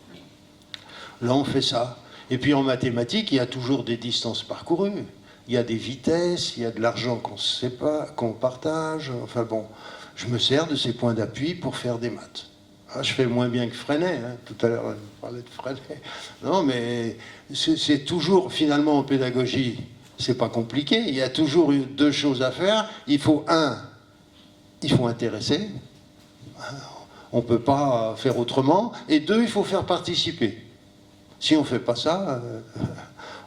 [SPEAKER 1] Là, on fait ça. Et puis en mathématiques, il y a toujours des distances parcourues. Il y a des vitesses, il y a de l'argent qu'on ne sait pas, qu'on partage. Enfin bon, je me sers de ces points d'appui pour faire des maths. Je fais moins bien que Freinet, tout à l'heure on parlait de Freinet. Non, mais c'est toujours, finalement en pédagogie, c'est pas compliqué, il y a toujours deux choses à faire. Il faut intéresser, on ne peut pas faire autrement, et deux, il faut faire participer. Si on ne fait pas ça,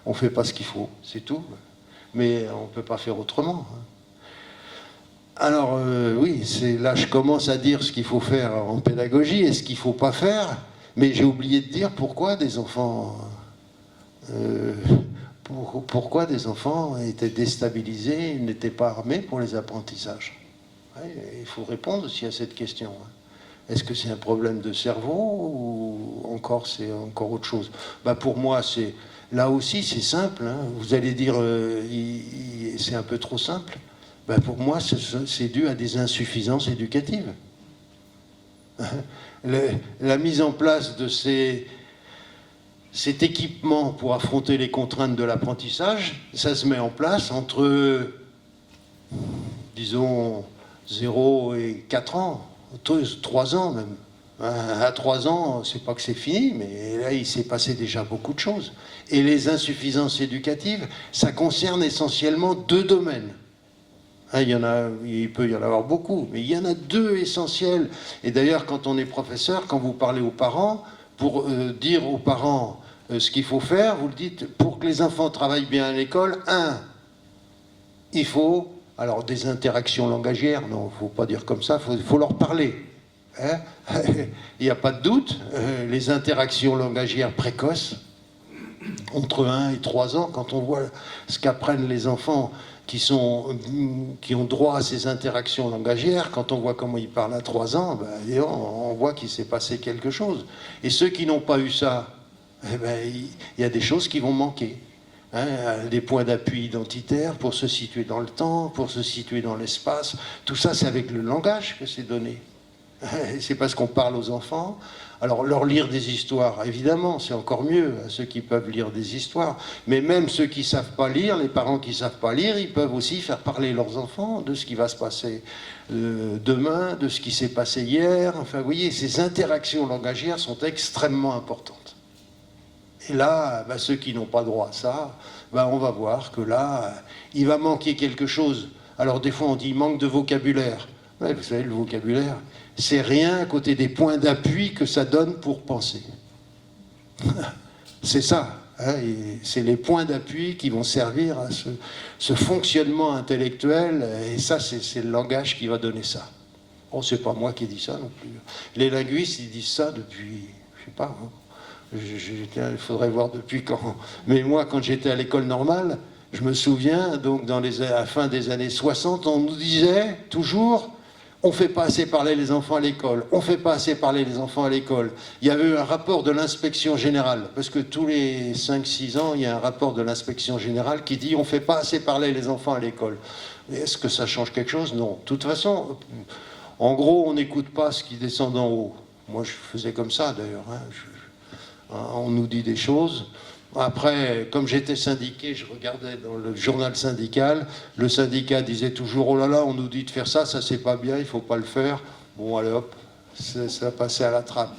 [SPEAKER 1] on ne fait pas ce qu'il faut, c'est tout. Mais on ne peut pas faire autrement. Alors oui, là je commence à dire ce qu'il faut faire en pédagogie et ce qu'il ne faut pas faire, mais j'ai oublié de dire pourquoi des enfants, pourquoi des enfants étaient déstabilisés, n'étaient pas armés pour les apprentissages. Ouais, il faut répondre aussi à cette question. Est-ce que c'est un problème de cerveau ou encore c'est encore autre chose? Bah pour moi, là aussi c'est simple. Hein. Vous allez dire c'est un peu trop simple. Ben pour moi, c'est dû à des insuffisances éducatives. La mise en place de cet équipement pour affronter les contraintes de l'apprentissage, ça se met en place entre, disons, 0 et 4 ans, 3 ans même. À 3 ans, c'est pas que c'est fini, mais là, il s'est passé déjà beaucoup de choses. Et les insuffisances éducatives, ça concerne essentiellement 2 domaines. Il peut y en avoir beaucoup, mais il y en a 2 essentiels. Et d'ailleurs, quand on est professeur, quand vous parlez aux parents, pour dire aux parents ce qu'il faut faire, vous le dites, pour que les enfants travaillent bien à l'école, il faut, alors des interactions langagières, non, il ne faut pas dire comme ça, il faut leur parler. Hein. Il n'y a pas de doute, les interactions langagières précoces, entre 1 et 3 ans, quand on voit ce qu'apprennent les enfants qui ont droit à ces interactions langagières, quand on voit comment ils parlent à 3 ans, ben, on voit qu'il s'est passé quelque chose. Et ceux qui n'ont pas eu ça, eh ben, il y a des choses qui vont manquer. Hein, des points d'appui identitaires pour se situer dans le temps, pour se situer dans l'espace. Tout ça, c'est avec le langage que c'est donné. C'est parce qu'on parle aux enfants. Alors, leur lire des histoires, évidemment, c'est encore mieux à ceux qui peuvent lire des histoires. Mais même ceux qui ne savent pas lire, les parents qui ne savent pas lire, ils peuvent aussi faire parler leurs enfants de ce qui va se passer demain, de ce qui s'est passé hier. Enfin, vous voyez, ces interactions langagières sont extrêmement importantes. Et là, ceux qui n'ont pas droit à ça, on va voir que là, il va manquer quelque chose. Alors, des fois, on dit manque de vocabulaire. Ouais, vous savez, le vocabulaire, c'est rien à côté des points d'appui que ça donne pour penser. C'est ça. Hein, c'est les points d'appui qui vont servir à ce fonctionnement intellectuel. Et ça, c'est le langage qui va donner ça. Oh, c'est pas moi qui ai dit ça non plus. Les linguistes, ils disent ça depuis, je sais pas, hein. Il faudrait voir depuis quand. Mais moi, quand j'étais à l'école normale, je me souviens, donc à la fin des années 60, on nous disait toujours... On ne fait pas assez parler les enfants à l'école. On ne fait pas assez parler les enfants à l'école. Il y avait eu un rapport de l'inspection générale, parce que tous les 5-6 ans, il y a un rapport de l'inspection générale qui dit on ne fait pas assez parler les enfants à l'école. Est-ce que ça change quelque chose? Non. De toute façon, en gros, on n'écoute pas ce qui descend d'en haut. Moi, je faisais comme ça, d'ailleurs. On nous dit des choses. Après, comme j'étais syndiqué, je regardais dans le journal syndical, le syndicat disait toujours « Oh là là, on nous dit de faire ça, ça c'est pas bien, il faut pas le faire. » Bon, allez hop, ça passait à la trappe.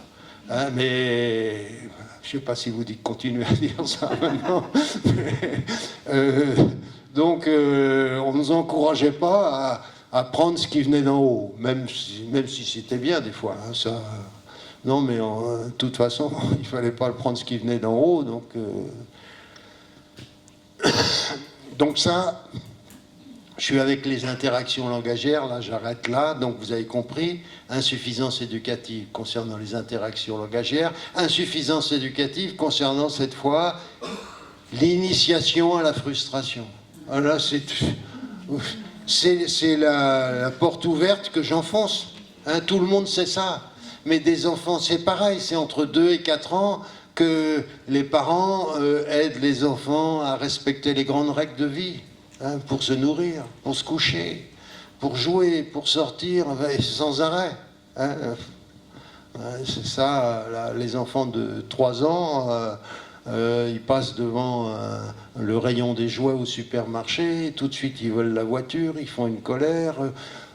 [SPEAKER 1] Hein, mais je sais pas si vous dites continuer à dire ça maintenant. Donc, on nous encourageait pas à prendre ce qui venait d'en haut, même si c'était bien des fois. Hein, ça... Non, mais de toute façon, il ne fallait pas le prendre ce qui venait d'en haut. Donc ça, je suis avec les interactions langagières, là j'arrête là. Donc vous avez compris, insuffisance éducative concernant les interactions langagières, insuffisance éducative concernant cette fois l'initiation à la frustration. Là, c'est la porte ouverte que j'enfonce. Hein, tout le monde sait ça. Mais des enfants, c'est pareil, c'est entre 2 et 4 ans que les parents aident les enfants à respecter les grandes règles de vie, hein, pour se nourrir, pour se coucher, pour jouer, pour sortir, sans arrêt. Hein. C'est ça, là, les enfants de 3 ans, ils passent devant le rayon des jouets au supermarché, tout de suite ils veulent la voiture, ils font une colère.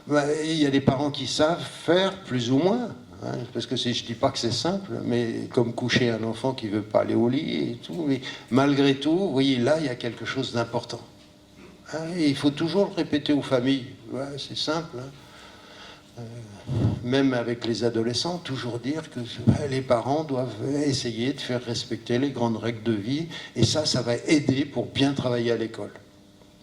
[SPEAKER 1] Il y a des parents qui savent faire, plus ou moins. Hein, parce que je ne dis pas que c'est simple, mais comme coucher un enfant qui ne veut pas aller au lit et tout, mais malgré tout, vous voyez, là, il y a quelque chose d'important. Hein, et il faut toujours le répéter aux familles. Ouais, c'est simple. Hein. Même avec les adolescents, toujours dire que les parents doivent essayer de faire respecter les grandes règles de vie, et ça va aider pour bien travailler à l'école.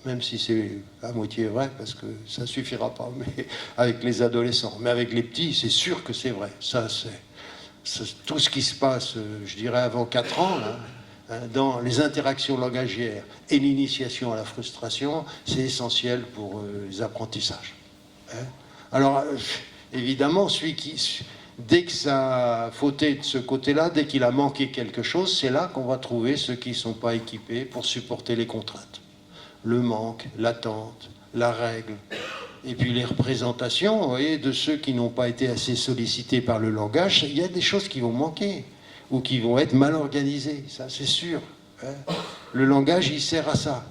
[SPEAKER 1] même si c'est à moitié vrai, parce que ça ne suffira pas, mais avec les adolescents. Mais avec les petits, c'est sûr que c'est vrai. Ça, c'est tout ce qui se passe, je dirais, avant 4 ans, là, hein, dans les interactions langagières et l'initiation à la frustration, c'est essentiel pour les apprentissages. Hein. Alors, évidemment, dès que ça a fauté de ce côté-là, dès qu'il a manqué quelque chose, c'est là qu'on va trouver ceux qui ne sont pas équipés pour supporter les contraintes. Le manque, l'attente, la règle, et puis les représentations, vous voyez, de ceux qui n'ont pas été assez sollicités par le langage, il y a des choses qui vont manquer, ou qui vont être mal organisées, ça c'est sûr. Hein. Le langage, il sert à ça.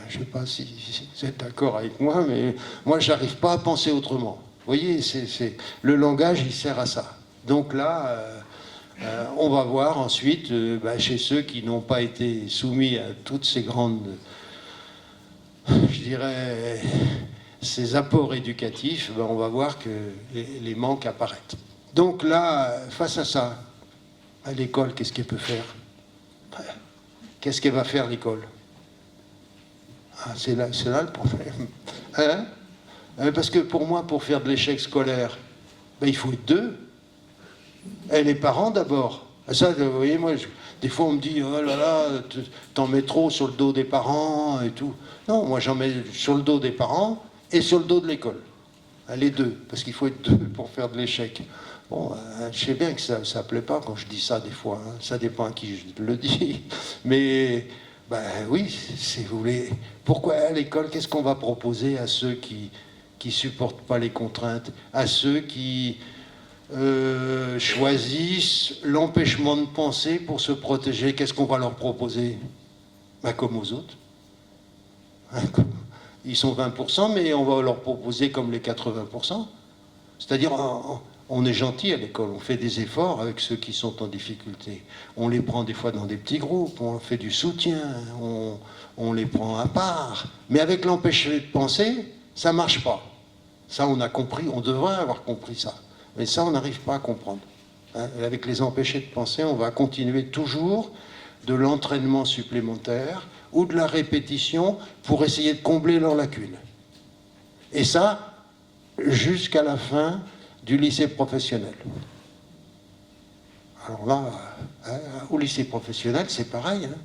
[SPEAKER 1] Je ne sais pas si vous êtes d'accord avec moi, mais moi, je n'arrive pas à penser autrement. Vous voyez, le langage, il sert à ça. Donc là, on va voir ensuite, chez ceux qui n'ont pas été soumis à toutes ces grandes, je dirais, ces apports éducatifs, on va voir que les manques apparaissent. Donc là, face à ça, à l'école, qu'est-ce qu'elle peut faire? Qu'est-ce qu'elle va faire, l'école? C'est là le problème. Hein? Parce que pour moi, pour faire de l'échec scolaire, il faut être 2. Et les parents d'abord. Ça, vous voyez, moi, des fois on me dit, oh là là, t'en mets trop sur le dos des parents et tout. Non, moi j'en mets sur le dos des parents et sur le dos de l'école. Les 2, parce qu'il faut être 2 pour faire de l'échec. Bon, je sais bien que ça ne plaît pas quand je dis ça des fois. Hein. Ça dépend à qui je le dis. Mais... oui, si vous voulez. Pourquoi à l'école, qu'est-ce qu'on va proposer à ceux qui supportent pas les contraintes, à ceux qui choisissent l'empêchement de penser pour se protéger? Qu'est-ce qu'on va leur proposer? Comme aux autres. Ils sont 20%, mais on va leur proposer comme les 80%. C'est-à-dire, on est gentil à l'école, on fait des efforts avec ceux qui sont en difficulté. On les prend des fois dans des petits groupes, on fait du soutien, on les prend à part. Mais avec l'empêcher de penser, ça ne marche pas. Ça, on a compris, on devrait avoir compris ça. Mais ça, on n'arrive pas à comprendre. Hein, avec les empêchés de penser, on va continuer toujours de l'entraînement supplémentaire ou de la répétition pour essayer de combler leurs lacunes. Et ça, jusqu'à la fin du lycée professionnel. Alors là, au lycée professionnel, c'est pareil. Hein.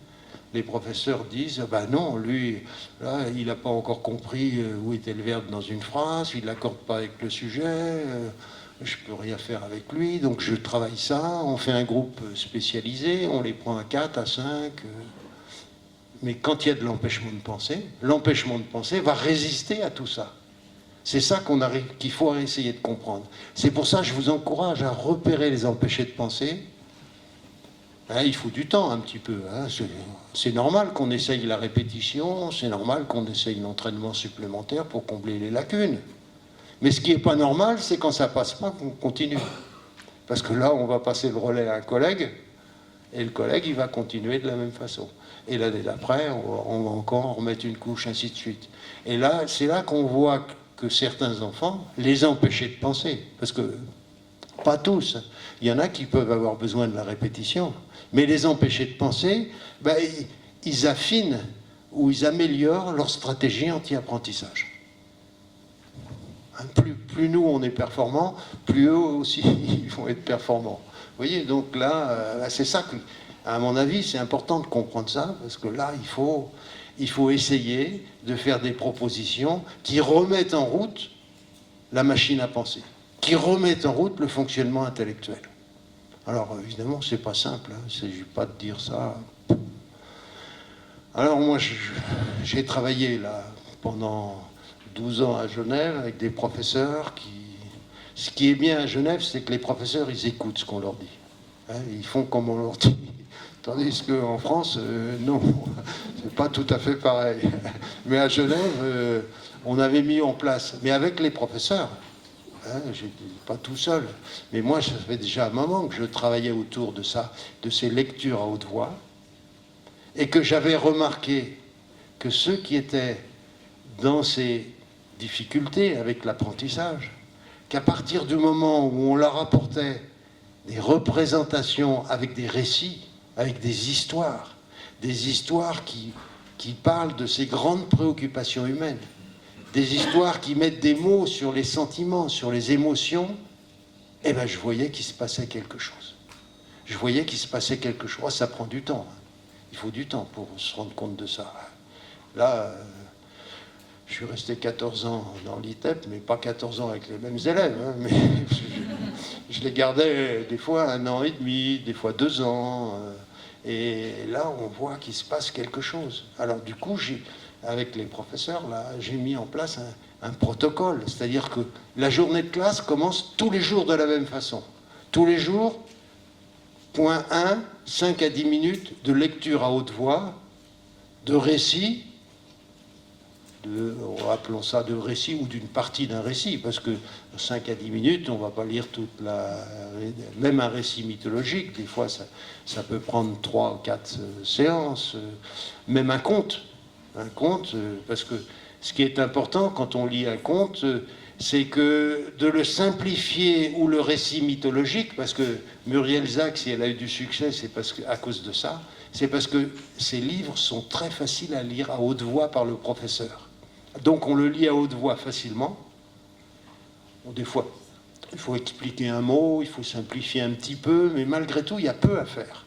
[SPEAKER 1] Les professeurs disent, non, lui, là, il n'a pas encore compris où était le verbe dans une phrase, il ne l'accorde pas avec le sujet, je ne peux rien faire avec lui, donc je travaille ça, on fait un groupe spécialisé, on les prend à 4, à 5. Mais quand il y a de l'empêchement de penser va résister à tout ça. C'est ça qu'il faut essayer de comprendre. C'est pour ça que je vous encourage à repérer les empêchés de penser. Il faut du temps un petit peu. Hein. C'est normal qu'on essaye la répétition, c'est normal qu'on essaye l'entraînement supplémentaire pour combler les lacunes. Mais ce qui n'est pas normal, c'est quand ça ne passe pas qu'on continue. Parce que là, on va passer le relais à un collègue, et le collègue, il va continuer de la même façon. Et l'année d'après, on va encore en remettre une couche, ainsi de suite. Et là, c'est là qu'on voit que certains enfants, les empêcher de penser, parce que pas tous, il y en a qui peuvent avoir besoin de la répétition, mais les empêcher de penser, ils affinent ou ils améliorent leur stratégie anti-apprentissage. Plus nous on est performants, plus eux aussi ils vont être performants. Vous voyez, donc là, c'est ça que, à mon avis, c'est important de comprendre ça, parce que là, il faut essayer de faire des propositions qui remettent en route la machine à penser, qui remettent en route le fonctionnement intellectuel. Alors, évidemment, c'est pas simple, hein, il ne s'agit pas de dire ça. Alors, moi, j'ai travaillé là pendant 12 ans à Genève avec des professeurs qui... Ce qui est bien à Genève, c'est que les professeurs, ils écoutent ce qu'on leur dit. Hein, ils font comme on leur dit. Tandis qu'en France, non, c'est pas tout à fait pareil. Mais à Genève, on avait mis en place, mais avec les professeurs, hein, j'étais pas tout seul, mais moi, ça fait déjà un moment que je travaillais autour de ça, de ces lectures à haute voix, et que j'avais remarqué que ceux qui étaient dans ces difficultés avec l'apprentissage, qu'à partir du moment où on leur apportait des représentations avec des récits, avec des histoires qui parle de ces grandes préoccupations humaines, des histoires qui mettent des mots sur les sentiments, sur les émotions, eh ben, je voyais qu'il se passait quelque chose. Je voyais qu'il se passait quelque chose. Oh, ça prend du temps. Il faut du temps pour se rendre compte de ça. Là, je suis resté 14 ans dans l'ITEP, mais pas 14 ans avec les mêmes élèves. Hein, mais je les gardais des fois 1 an et demi, des fois 2 ans. Et là, on voit qu'il se passe quelque chose. Alors du coup, avec les professeurs, là, j'ai mis en place un protocole. C'est-à-dire que la journée de classe commence tous les jours de la même façon. Tous les jours, point 1, 5 à 10 minutes de lecture à haute voix, de récit, appelons ça de récit ou d'une partie d'un récit, parce que 5 à 10 minutes, on ne va pas lire même un récit mythologique, des fois ça peut prendre 3 ou 4 séances, même un conte, parce que ce qui est important quand on lit un conte, c'est que de le simplifier, ou le récit mythologique, parce que Muriel Zack, si elle a eu du succès, c'est à cause de ça, c'est parce que ces livres sont très faciles à lire à haute voix par le professeur. Donc on le lit à haute voix facilement. Bon, des fois, il faut expliquer un mot, il faut simplifier un petit peu, mais malgré tout, il y a peu à faire.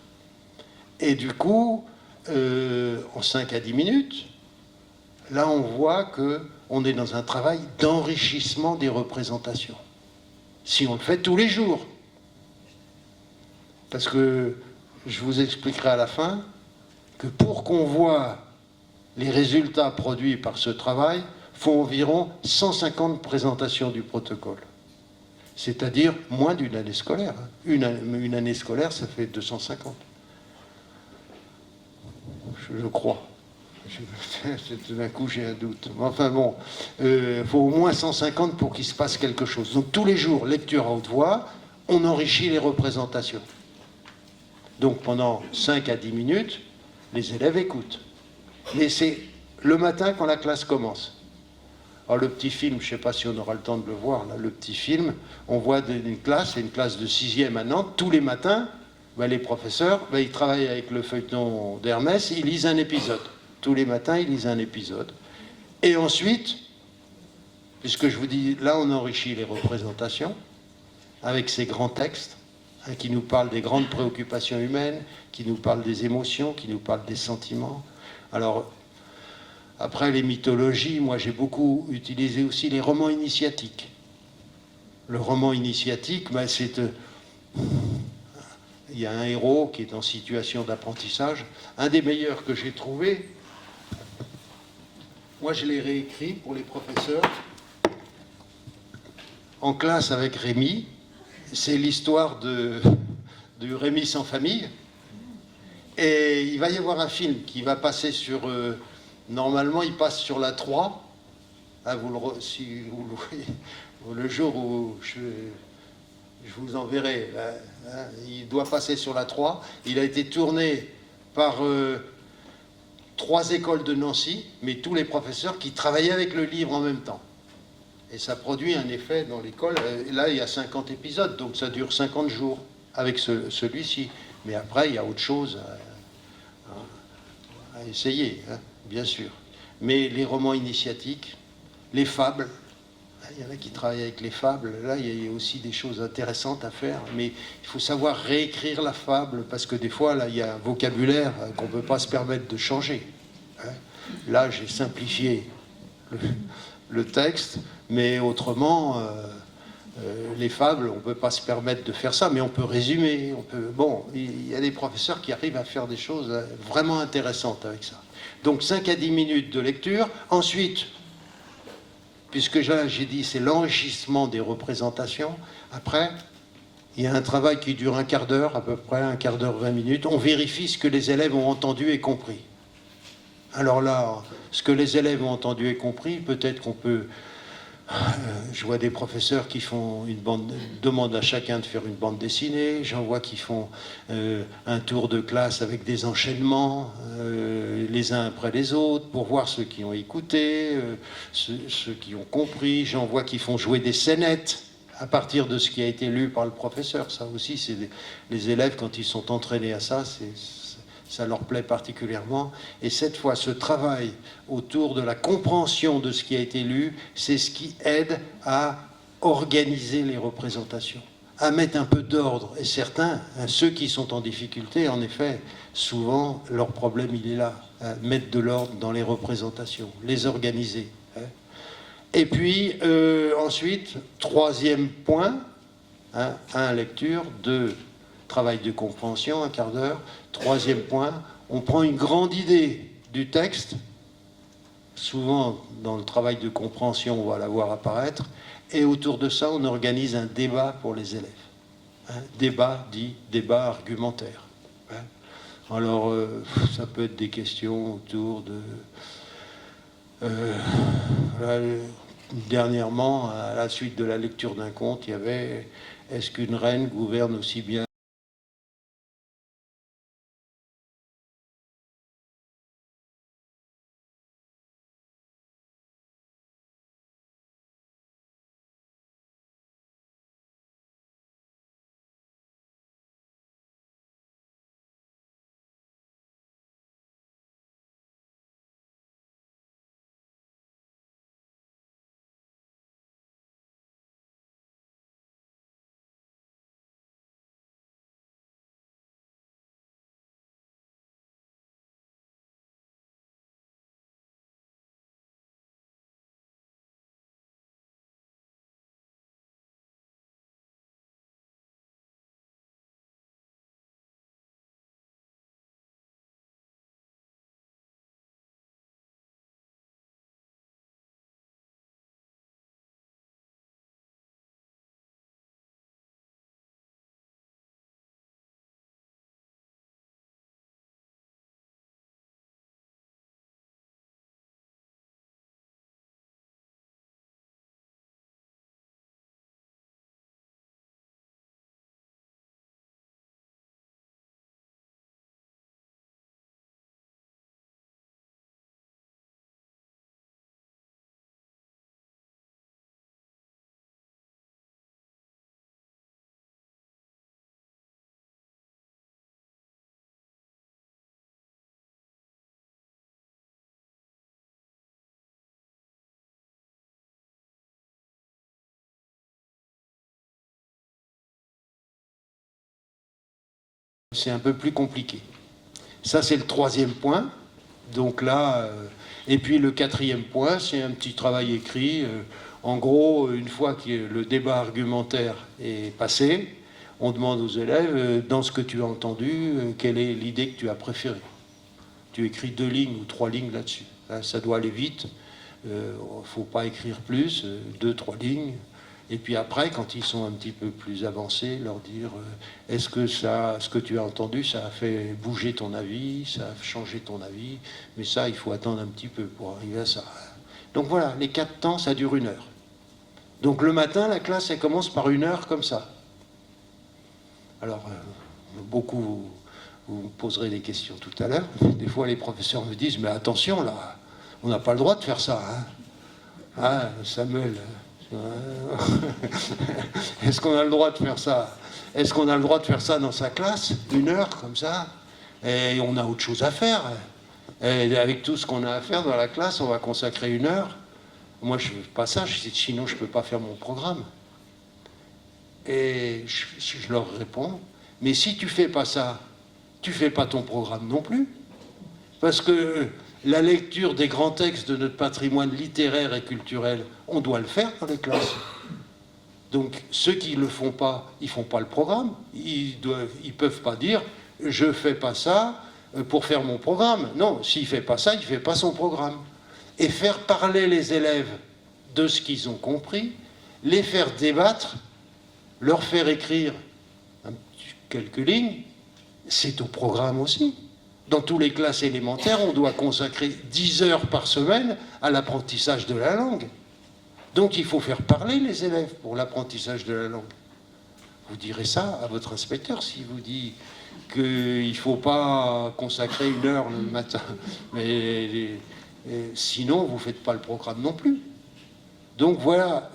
[SPEAKER 1] Et du coup, en 5 à 10 minutes, là on voit qu'on est dans un travail d'enrichissement des représentations. Si on le fait tous les jours. Parce que je vous expliquerai à la fin que pour qu'on voit les résultats produits par ce travail, font environ 150 présentations du protocole. C'est-à-dire moins d'une année scolaire. Une année scolaire, ça fait 250. Je crois. Tout d'un coup, j'ai un doute. Enfin bon, il faut au moins 150 pour qu'il se passe quelque chose. Donc tous les jours, lecture à haute voix, on enrichit les représentations. Donc pendant 5 à 10 minutes, les élèves écoutent. Mais c'est le matin quand la classe commence. Alors le petit film, je ne sais pas si on aura le temps de le voir, là, le petit film, on voit une classe, c'est une classe de 6e à Nantes, tous les matins, les professeurs, ils travaillent avec le feuilleton d'Hermès, ils lisent un épisode. Tous les matins, ils lisent un épisode. Et ensuite, puisque je vous dis, là on enrichit les représentations, avec ces grands textes, qui nous parlent des grandes préoccupations humaines, qui nous parlent des émotions, qui nous parlent des sentiments. Alors, après les mythologies, moi j'ai beaucoup utilisé aussi les romans initiatiques. Le roman initiatique, c'est... il y a un héros qui est en situation d'apprentissage. Un des meilleurs que j'ai trouvé, moi je l'ai réécrit pour les professeurs, en classe avec Rémi. C'est l'histoire de Rémi sans famille. Et il va y avoir un film qui va passer sur... normalement, il passe sur la 3. Ah, si vous le voyez, le jour où je vous enverrai, hein, il doit passer sur la 3. Il a été tourné par 3 écoles de Nancy, mais tous les professeurs qui travaillaient avec le livre en même temps. Et ça produit un effet dans l'école. Là, il y a 50 épisodes, donc ça dure 50 jours avec celui-ci. Mais après, il y a autre chose à essayer, hein, bien sûr. Mais les romans initiatiques, les fables, il y en a qui travaillent avec les fables, là il y a aussi des choses intéressantes à faire, mais il faut savoir réécrire la fable, parce que des fois, là, il y a un vocabulaire qu'on ne peut pas se permettre de changer. Hein. Là, j'ai simplifié le texte, mais autrement... les fables, on ne peut pas se permettre de faire ça, mais on peut résumer. Bon, il y a des professeurs qui arrivent à faire des choses vraiment intéressantes avec ça. Donc 5 à 10 minutes de lecture. Ensuite, puisque là j'ai dit c'est l'enrichissement des représentations, après, il y a un travail qui dure un quart d'heure, à peu près, un quart d'heure, 20 minutes. On vérifie ce que les élèves ont entendu et compris. Alors là, ce que les élèves ont entendu et compris, peut-être qu'on peut... Je vois des professeurs qui font demandent à chacun de faire une bande dessinée. J'en vois qui font un tour de classe avec des enchaînements, les uns après les autres, pour voir ceux qui ont écouté, ceux qui ont compris. J'en vois qui font jouer des scénettes à partir de ce qui a été lu par le professeur. Ça aussi, c'est les élèves, quand ils sont entraînés à ça, ça leur plaît particulièrement. Et cette fois, ce travail autour de la compréhension de ce qui a été lu, c'est ce qui aide à organiser les représentations, à mettre un peu d'ordre. Et certains, ceux qui sont en difficulté, en effet, souvent, leur problème, il est là. Mettre de l'ordre dans les représentations, les organiser. Et puis, ensuite, troisième point, 1, lecture, 2, travail de compréhension, un quart d'heure. Troisième point, on prend une grande idée du texte. Souvent, dans le travail de compréhension, on va la voir apparaître. Et autour de ça, on organise un débat pour les élèves. Débat dit débat argumentaire. Alors, ça peut être des questions autour de... dernièrement, à la suite de la lecture d'un conte, il y avait « Est-ce qu'une reine gouverne aussi bien ?» C'est un peu plus compliqué. Ça, c'est le troisième point. Donc là, et puis le quatrième point, c'est un petit travail écrit. En gros, une fois que le débat argumentaire est passé, on demande aux élèves, dans ce que tu as entendu, quelle est l'idée que tu as préférée. Tu écris 2 lignes ou 3 lignes là-dessus. Là, ça doit aller vite. Il ne faut pas écrire plus, 2-3 lignes. Et puis après, quand ils sont un petit peu plus avancés, leur dire est-ce que ça, ce que tu as entendu, ça a fait bouger ton avis, ça a changé ton avis, mais ça, il faut attendre un petit peu pour arriver à ça. Donc voilà, les 4 temps, ça dure 1 heure. Donc le matin, la classe, elle commence par 1 heure comme ça. Alors, beaucoup, vous me poserez des questions tout à l'heure. Des fois, les professeurs me disent, mais attention, là, on n'a pas le droit de faire ça. Ah, Samuel... Est-ce qu'on a le droit de faire ça? Est-ce qu'on a le droit de faire ça dans sa classe? 1 heure comme ça? Et on a autre chose à faire. Et avec tout ce qu'on a à faire dans la classe, on va consacrer 1 heure. Moi, je ne veux pas ça. Sinon, je ne peux pas faire mon programme. Et je leur réponds, mais si tu ne fais pas ça, tu ne fais pas ton programme non plus. Parce que la lecture des grands textes de notre patrimoine littéraire et culturel, on doit le faire dans les classes. Donc ceux qui ne le font pas, ils ne font pas le programme. Ils ne peuvent pas dire « je ne fais pas ça pour faire mon programme ». Non, s'il ne fait pas ça, il ne fait pas son programme. Et faire parler les élèves de ce qu'ils ont compris, les faire débattre, leur faire écrire quelques lignes, c'est au programme aussi. Dans toutes les classes élémentaires, on doit consacrer 10 heures par semaine à l'apprentissage de la langue. Donc il faut faire parler les élèves pour l'apprentissage de la langue. Vous direz ça à votre inspecteur s'il vous dit qu'il ne faut pas consacrer 1 heure le matin. Mais sinon, vous ne faites pas le programme non plus. Donc voilà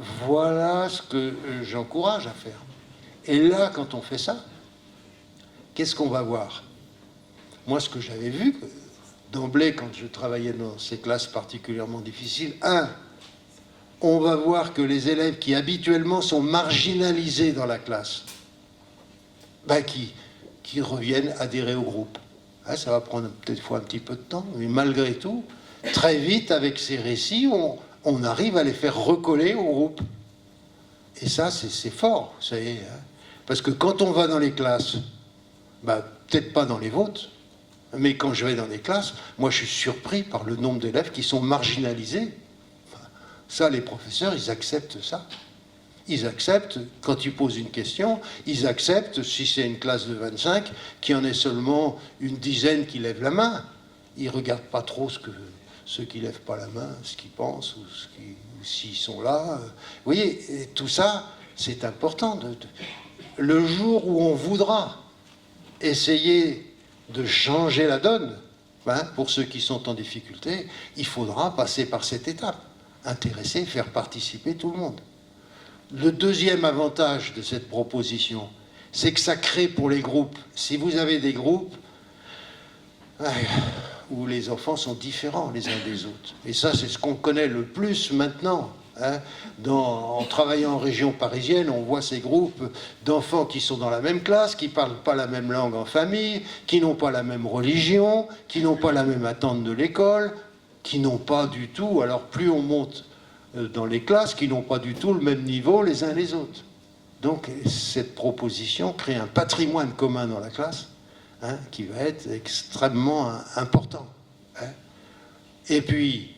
[SPEAKER 1] ce que j'encourage à faire. Et là, quand on fait ça, qu'est-ce qu'on va voir? moi, ce que j'avais vu, d'emblée, quand je travaillais dans ces classes particulièrement difficiles, on va voir que les élèves qui habituellement sont marginalisés dans la classe, qui reviennent adhérer au groupe. Ça va prendre peut-être un petit peu de temps, mais malgré tout, très vite, avec ces récits, on arrive à les faire recoller au groupe. Et ça, c'est fort, ça y est. Parce que quand on va dans les classes, peut-être pas dans les vôtres, mais quand je vais dans les classes, moi je suis surpris par le nombre d'élèves qui sont marginalisés. Ça, les professeurs, ils acceptent ça. Ils acceptent, quand ils posent une question, ils acceptent, si c'est une classe de 25, qu'il y en ait seulement une dizaine qui lèvent la main. Ils ne regardent pas trop ceux qui ne lèvent pas la main, ce qu'ils pensent, ou s'ils sont là. Vous voyez, et tout ça, c'est important. Le jour où on voudra essayer de changer la donne, pour ceux qui sont en difficulté, il faudra passer par cette étape. Intéresser, faire participer tout le monde. Le deuxième avantage de cette proposition, c'est que ça crée pour les groupes. Si vous avez des groupes où les enfants sont différents les uns des autres, et ça c'est ce qu'on connaît le plus maintenant, en travaillant en région parisienne, on voit ces groupes d'enfants qui sont dans la même classe, qui ne parlent pas la même langue en famille, qui n'ont pas la même religion, qui n'ont pas la même attente de l'école, qui n'ont pas du tout, alors plus on monte dans les classes, qui n'ont pas du tout le même niveau les uns les autres. Donc cette proposition crée un patrimoine commun dans la classe, qui va être extrêmement important. Et puis,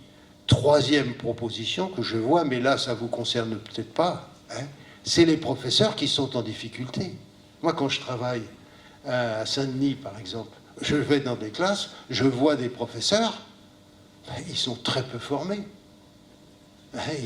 [SPEAKER 1] troisième proposition que je vois, mais là ça ne vous concerne peut-être pas, c'est les professeurs qui sont en difficulté. Moi quand je travaille à Saint-Denis par exemple, je vais dans des classes, je vois des professeurs, ils sont très peu formés.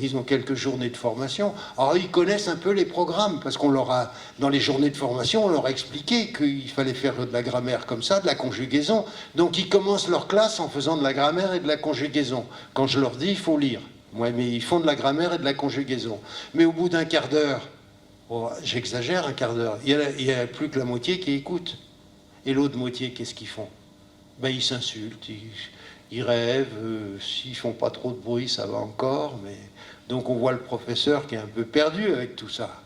[SPEAKER 1] Ils ont quelques journées de formation. Alors ils connaissent un peu les programmes, parce qu'on leur a, dans les journées de formation, on leur a expliqué qu'il fallait faire de la grammaire comme ça, de la conjugaison. Donc ils commencent leur classe en faisant de la grammaire et de la conjugaison. Quand je leur dis, il faut lire. Ouais, mais ils font de la grammaire et de la conjugaison. Mais au bout d'un quart d'heure, j'exagère, un quart d'heure, il n'y a plus que la moitié qui écoute. Et l'autre moitié, qu'est-ce qu'ils font? Ils s'insultent, ils rêvent, s'ils font pas trop de bruit, ça va encore, mais donc on voit le professeur qui est un peu perdu avec tout ça.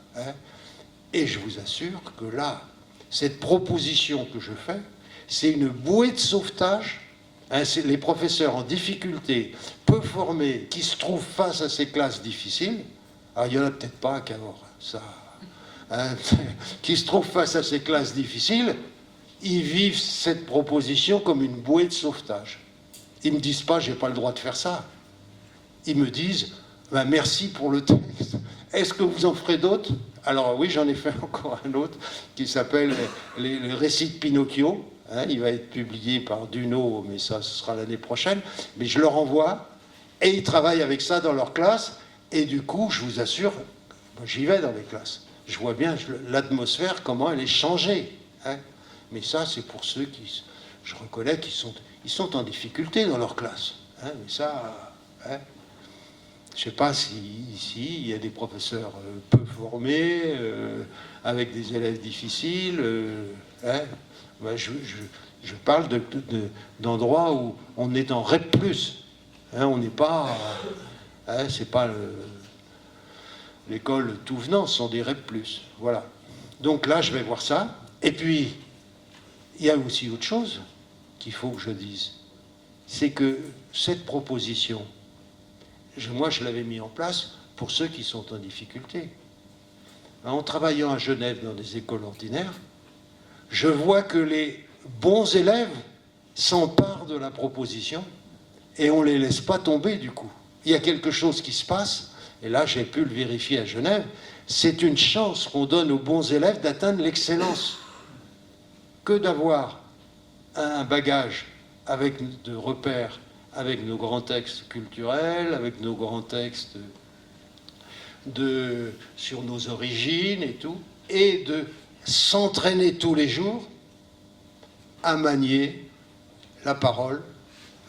[SPEAKER 1] Et je vous assure que là, cette proposition que je fais, c'est une bouée de sauvetage. C'est les professeurs en difficulté, peu formés, qui se trouvent face à ces classes difficiles. Alors il n'y en a peut-être pas qu'à ça, qui se trouvent face à ces classes difficiles, ils vivent cette proposition comme une bouée de sauvetage. Ils ne me disent pas, j'ai pas le droit de faire ça. Ils me disent, merci pour le texte. Est-ce que vous en ferez d'autres? Alors oui, j'en ai fait encore un autre qui s'appelle les récits de Pinocchio. Il va être publié par Duno, mais ça, ce sera l'année prochaine. Mais je leur envoie, et ils travaillent avec ça dans leur classe. Et du coup, je vous assure, j'y vais dans les classes. Je vois bien l'atmosphère, comment elle est changée. Mais ça, c'est pour ceux qui, je reconnais, ils sont en difficulté dans leur classe. Mais ça, je ne sais pas si ici, il y a des professeurs peu formés, avec des élèves difficiles. Je parle d'endroits où on est en REP+. On n'est pas... c'est pas l'école tout venant, ce sont des REP+. Voilà. Donc là, je vais voir ça. Et puis, il y a aussi autre chose qu'il faut que je dise. C'est que cette proposition, moi je l'avais mis en place pour ceux qui sont en difficulté. En travaillant à Genève dans des écoles ordinaires, je vois que les bons élèves s'emparent de la proposition et on ne les laisse pas tomber du coup. Il y a quelque chose qui se passe, et là j'ai pu le vérifier à Genève, c'est une chance qu'on donne aux bons élèves d'atteindre l'excellence. Que d'avoir un bagage de repères avec nos grands textes culturels, avec nos grands textes sur nos origines et tout, et de s'entraîner tous les jours à manier la parole,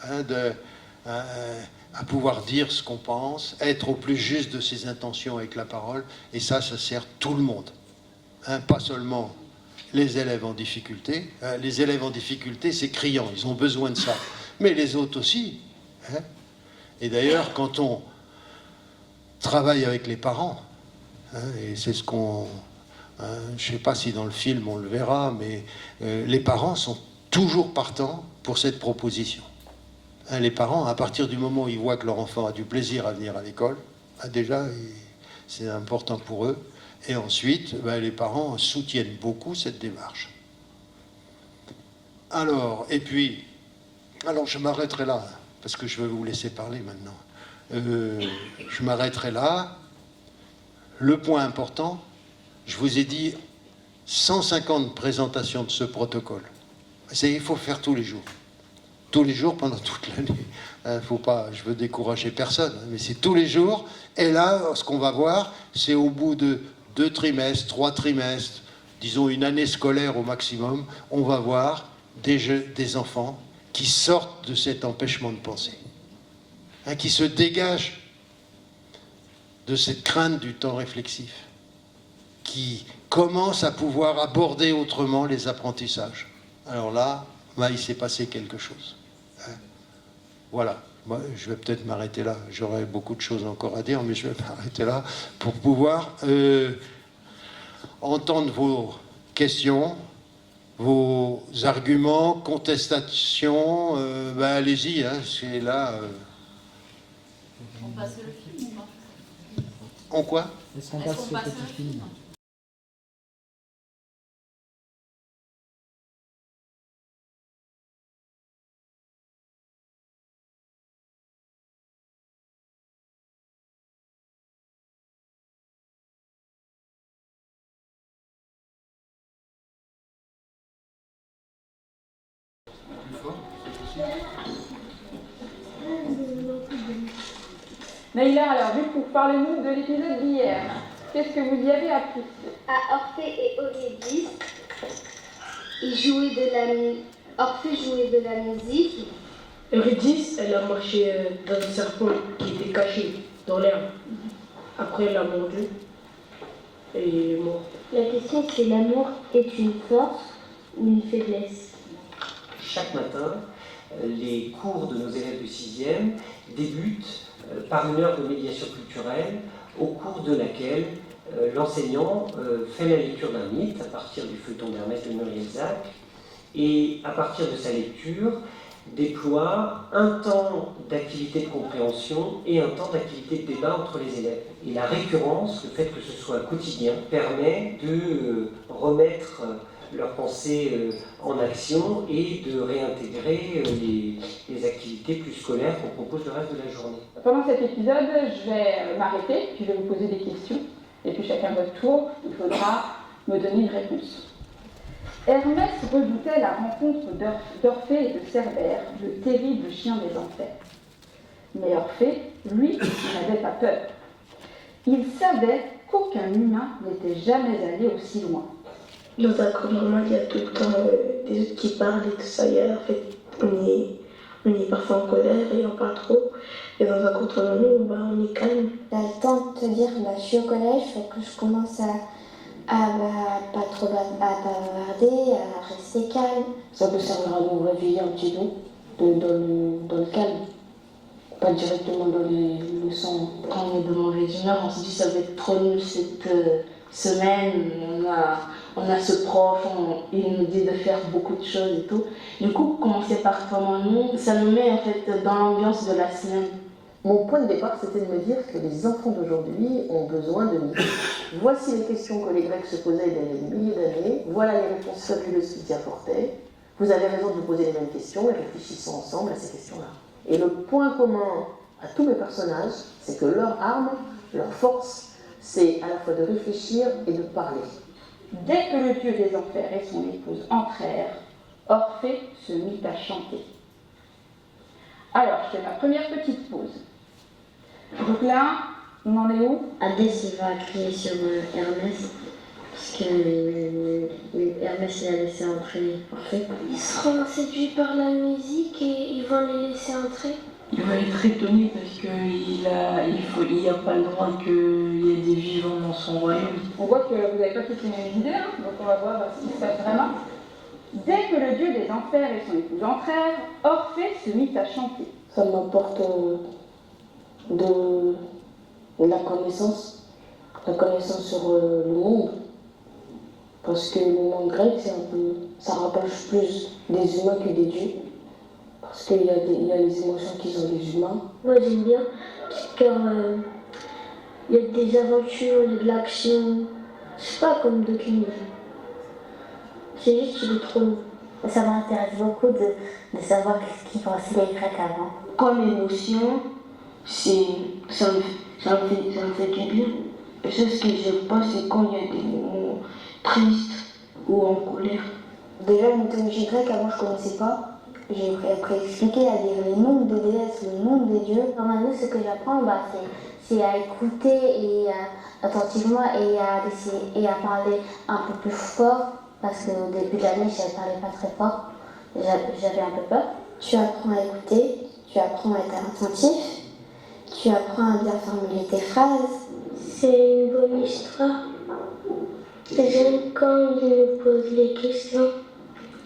[SPEAKER 1] à pouvoir dire ce qu'on pense, être au plus juste de ses intentions avec la parole, et ça sert tout le monde. Pas seulement les élèves en difficulté. Les élèves en difficulté, c'est criant, ils ont besoin de ça. Mais les autres aussi. Hein. Et d'ailleurs, quand on travaille avec les parents, hein, et c'est ce qu'on... Hein, je ne sais pas si dans le film on le verra, mais les parents sont toujours partants pour cette proposition. Hein, les parents, à partir du moment où ils voient que leur enfant a du plaisir à venir à l'école, déjà, c'est important pour eux. Et ensuite, les parents soutiennent beaucoup cette démarche. Alors, et puis, alors je m'arrêterai là, parce que je vais vous laisser parler maintenant. Je m'arrêterai là. Le point important, je vous ai dit 150 présentations de ce protocole. Il faut faire tous les jours. Tous les jours pendant toute l'année. Faut pas, je veux décourager personne, mais c'est tous les jours. Et là, ce qu'on va voir, c'est au bout de 2 trimestres, 3 trimestres, disons une année scolaire au maximum, on va voir des enfants qui sortent de cet empêchement de penser, hein, qui se dégagent de cette crainte du temps réflexif, qui commencent à pouvoir aborder autrement les apprentissages. Alors là, il s'est passé quelque chose. Hein. Voilà. Moi, je vais peut-être m'arrêter là. J'aurais beaucoup de choses encore à dire, mais je vais m'arrêter là pour pouvoir entendre vos questions, vos arguments, contestations. Allez-y, hein, c'est là.
[SPEAKER 2] On passe le film ou pas?
[SPEAKER 1] En quoi?
[SPEAKER 3] Est-ce qu'on passe le petit film?
[SPEAKER 4] Naïla, alors du coup, parlez-nous de l'épisode d'hier. Qu'est-ce que vous y avez appris?
[SPEAKER 5] À Orphée et Eurydice, Orphée jouait de la musique.
[SPEAKER 6] Eurydice, elle a marché dans un serpent qui était caché dans l'herbe. Après, elle a mordu et est morte.
[SPEAKER 5] La question c'est l'amour est une force ou une faiblesse?
[SPEAKER 7] Chaque matin, les cours de nos élèves de 6e débutent par une heure de médiation culturelle au cours de laquelle l'enseignant fait la lecture d'un mythe à partir du feuilleton d'Hermès de Muriel Zac et à partir de sa lecture déploie un temps d'activité de compréhension et un temps d'activité de débat entre les élèves. Et la récurrence, le fait que ce soit quotidien, permet de remettre leurs pensées en action et de réintégrer les activités plus scolaires qu'on propose le reste de la journée.
[SPEAKER 4] Pendant cet épisode, je vais m'arrêter, puis je vais vous poser des questions, et puis chacun votre tour, il faudra me donner une réponse. Hermès redoutait la rencontre d'Orphée et de Cerbère, le terrible chien des enfers. Mais Orphée, lui, n'avait pas peur. Il savait qu'aucun humain n'était jamais allé aussi loin.
[SPEAKER 6] Dans un cours normal, il y a tout le temps des autres qui parlent et tout ça. Et en fait, on est parfois en colère et on parle trop. Et dans un cours normal, on est calme.
[SPEAKER 5] T'as le temps de te dire, je suis au collège, il faut que je commence à pas trop bavarder, à rester calme.
[SPEAKER 8] Ça peut servir à nous réveiller un petit peu dans le calme, pas directement dans les leçons.
[SPEAKER 9] Quand on est de mauvaise humeur, on se dit ça va être trop nul cette semaine, on a ce prof, il nous dit de faire beaucoup de choses et tout. Du coup, commencer par vraiment nous, ça nous met en fait dans l'ambiance de la semaine.
[SPEAKER 8] Mon point de départ, c'était de me dire que les enfants d'aujourd'hui ont besoin de mythes. Voici les questions que les Grecs se posaient il y a des milliers d'années. Voilà les réponses fabuleuses qu'ils y apportaient. Vous avez raison de vous poser les mêmes questions et réfléchissons ensemble à ces questions-là. Et le point commun à tous mes personnages, c'est que leur arme, leur force, c'est à la fois de réfléchir et de parler.
[SPEAKER 4] Dès que le dieu des enfers et son épouse entrèrent, Orphée se mit à chanter. Alors, je fais ma première petite pause. Donc là, on en est où?
[SPEAKER 10] Hadès va appuyer sur Hermès, parce que Hermès l'a laissé entrer Orphée.
[SPEAKER 5] Ils seront séduits par la musique et ils vont les laisser entrer.
[SPEAKER 11] Il va être étonné parce qu'il n'y a pas le droit qu'il y ait des vivants dans son royaume.
[SPEAKER 4] On voit que vous n'avez pas toutes les mêmes idées, hein, donc on va voir ce qui se passe vraiment. Dès que le dieu des enfers et son épouse entrèrent, Orphée se mit à chanter.
[SPEAKER 8] Ça m'apporte de la connaissance sur le monde. Parce que le monde grec, ça rapproche plus des humains que des dieux. Parce qu'il y a les émotions qu'ils ont les humains.
[SPEAKER 6] Moi j'aime bien, car il y a des aventures, il y a de l'action. C'est pas comme d'autres livres. C'est juste qu'il est trop long.
[SPEAKER 10] Ça m'intéresse beaucoup de savoir ce qu'ils pensaient les Grecs avant.
[SPEAKER 9] Comme émotion, ça me fait du bien. Et c'est ce que j'aime pas, c'est quand il y a des moments tristes ou en colère.
[SPEAKER 5] Déjà, la mythologie grecque, avant je ne connaissais pas. J'ai appris à expliquer, à dire les noms des déesses, les noms des dieux. Normalement, ce que j'apprends, c'est à écouter et attentivement et à parler un peu plus fort. Parce qu'au début de l'année, je ne parlais pas très fort. J'avais un peu peur. Tu apprends à écouter, tu apprends à être attentif, tu apprends à bien formuler tes phrases.
[SPEAKER 6] C'est une bonne histoire. J'aime quand ils nous posent les questions,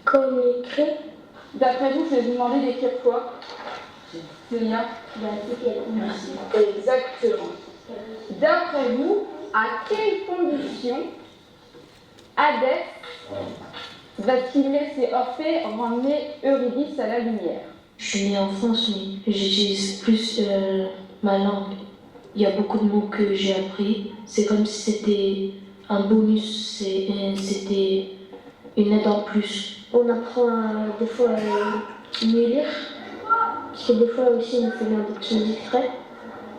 [SPEAKER 6] quand on écrit.
[SPEAKER 4] D'après vous, je vais vous demander d'écrire quoi? Célia?
[SPEAKER 6] Merci.
[SPEAKER 4] Exactement. D'après vous, à quelles conditions Hadès va-t-il laisser Orphée ramener Eurydice à la lumière?
[SPEAKER 6] Je suis née en France, mais j'utilise plus ma langue. Il y a beaucoup de mots que j'ai appris. C'est comme si c'était un bonus, c'était une aide en plus. On apprend des fois à mieux lire, parce que des fois aussi on fait des petits extraits.